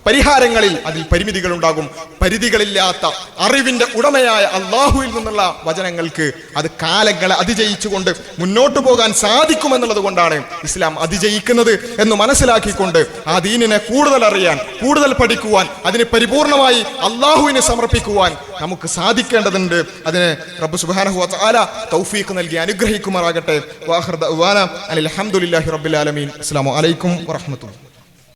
പരിഹാരങ്ങളിൽ അതിൽ പരിമിതികൾ ഉണ്ടാകും. പരിധികളില്ലാത്ത അറിവിന്റെ ഉടമയായ അള്ളാഹുവിൽ നിന്നുള്ള വചനങ്ങൾക്ക് അത് കാലങ്ങളെ അതിജയിച്ചുകൊണ്ട് മുന്നോട്ട് പോകാൻ സാധിക്കുമെന്നുള്ളത് കൊണ്ടാണ് ഇസ്ലാം അതിജയിക്കുന്നത് എന്ന് മനസ്സിലാക്കിക്കൊണ്ട് ആ ദീനിനെ കൂടുതൽ അറിയാൻ, കൂടുതൽ പഠിക്കുവാൻ, അതിനെ പരിപൂർണമായി അള്ളാഹുവിനെ സമർപ്പിക്കുവാൻ നമുക്ക് സാധിക്കേണ്ടതുണ്ട്. അതിന് റബ്ബ് സുബ്ഹാനഹു വ തആല തൗഫീഖ് നൽകി അനുഗ്രഹിക്കുമാറാകട്ടെ. വാഖിറു ദഅ്വാനാ അൽഹംദുലില്ലാഹി റബ്ബിൽ ആലമീൻ. അസ്സലാമു അലൈക്കും വറഹ്മത്തുള്ളാഹി.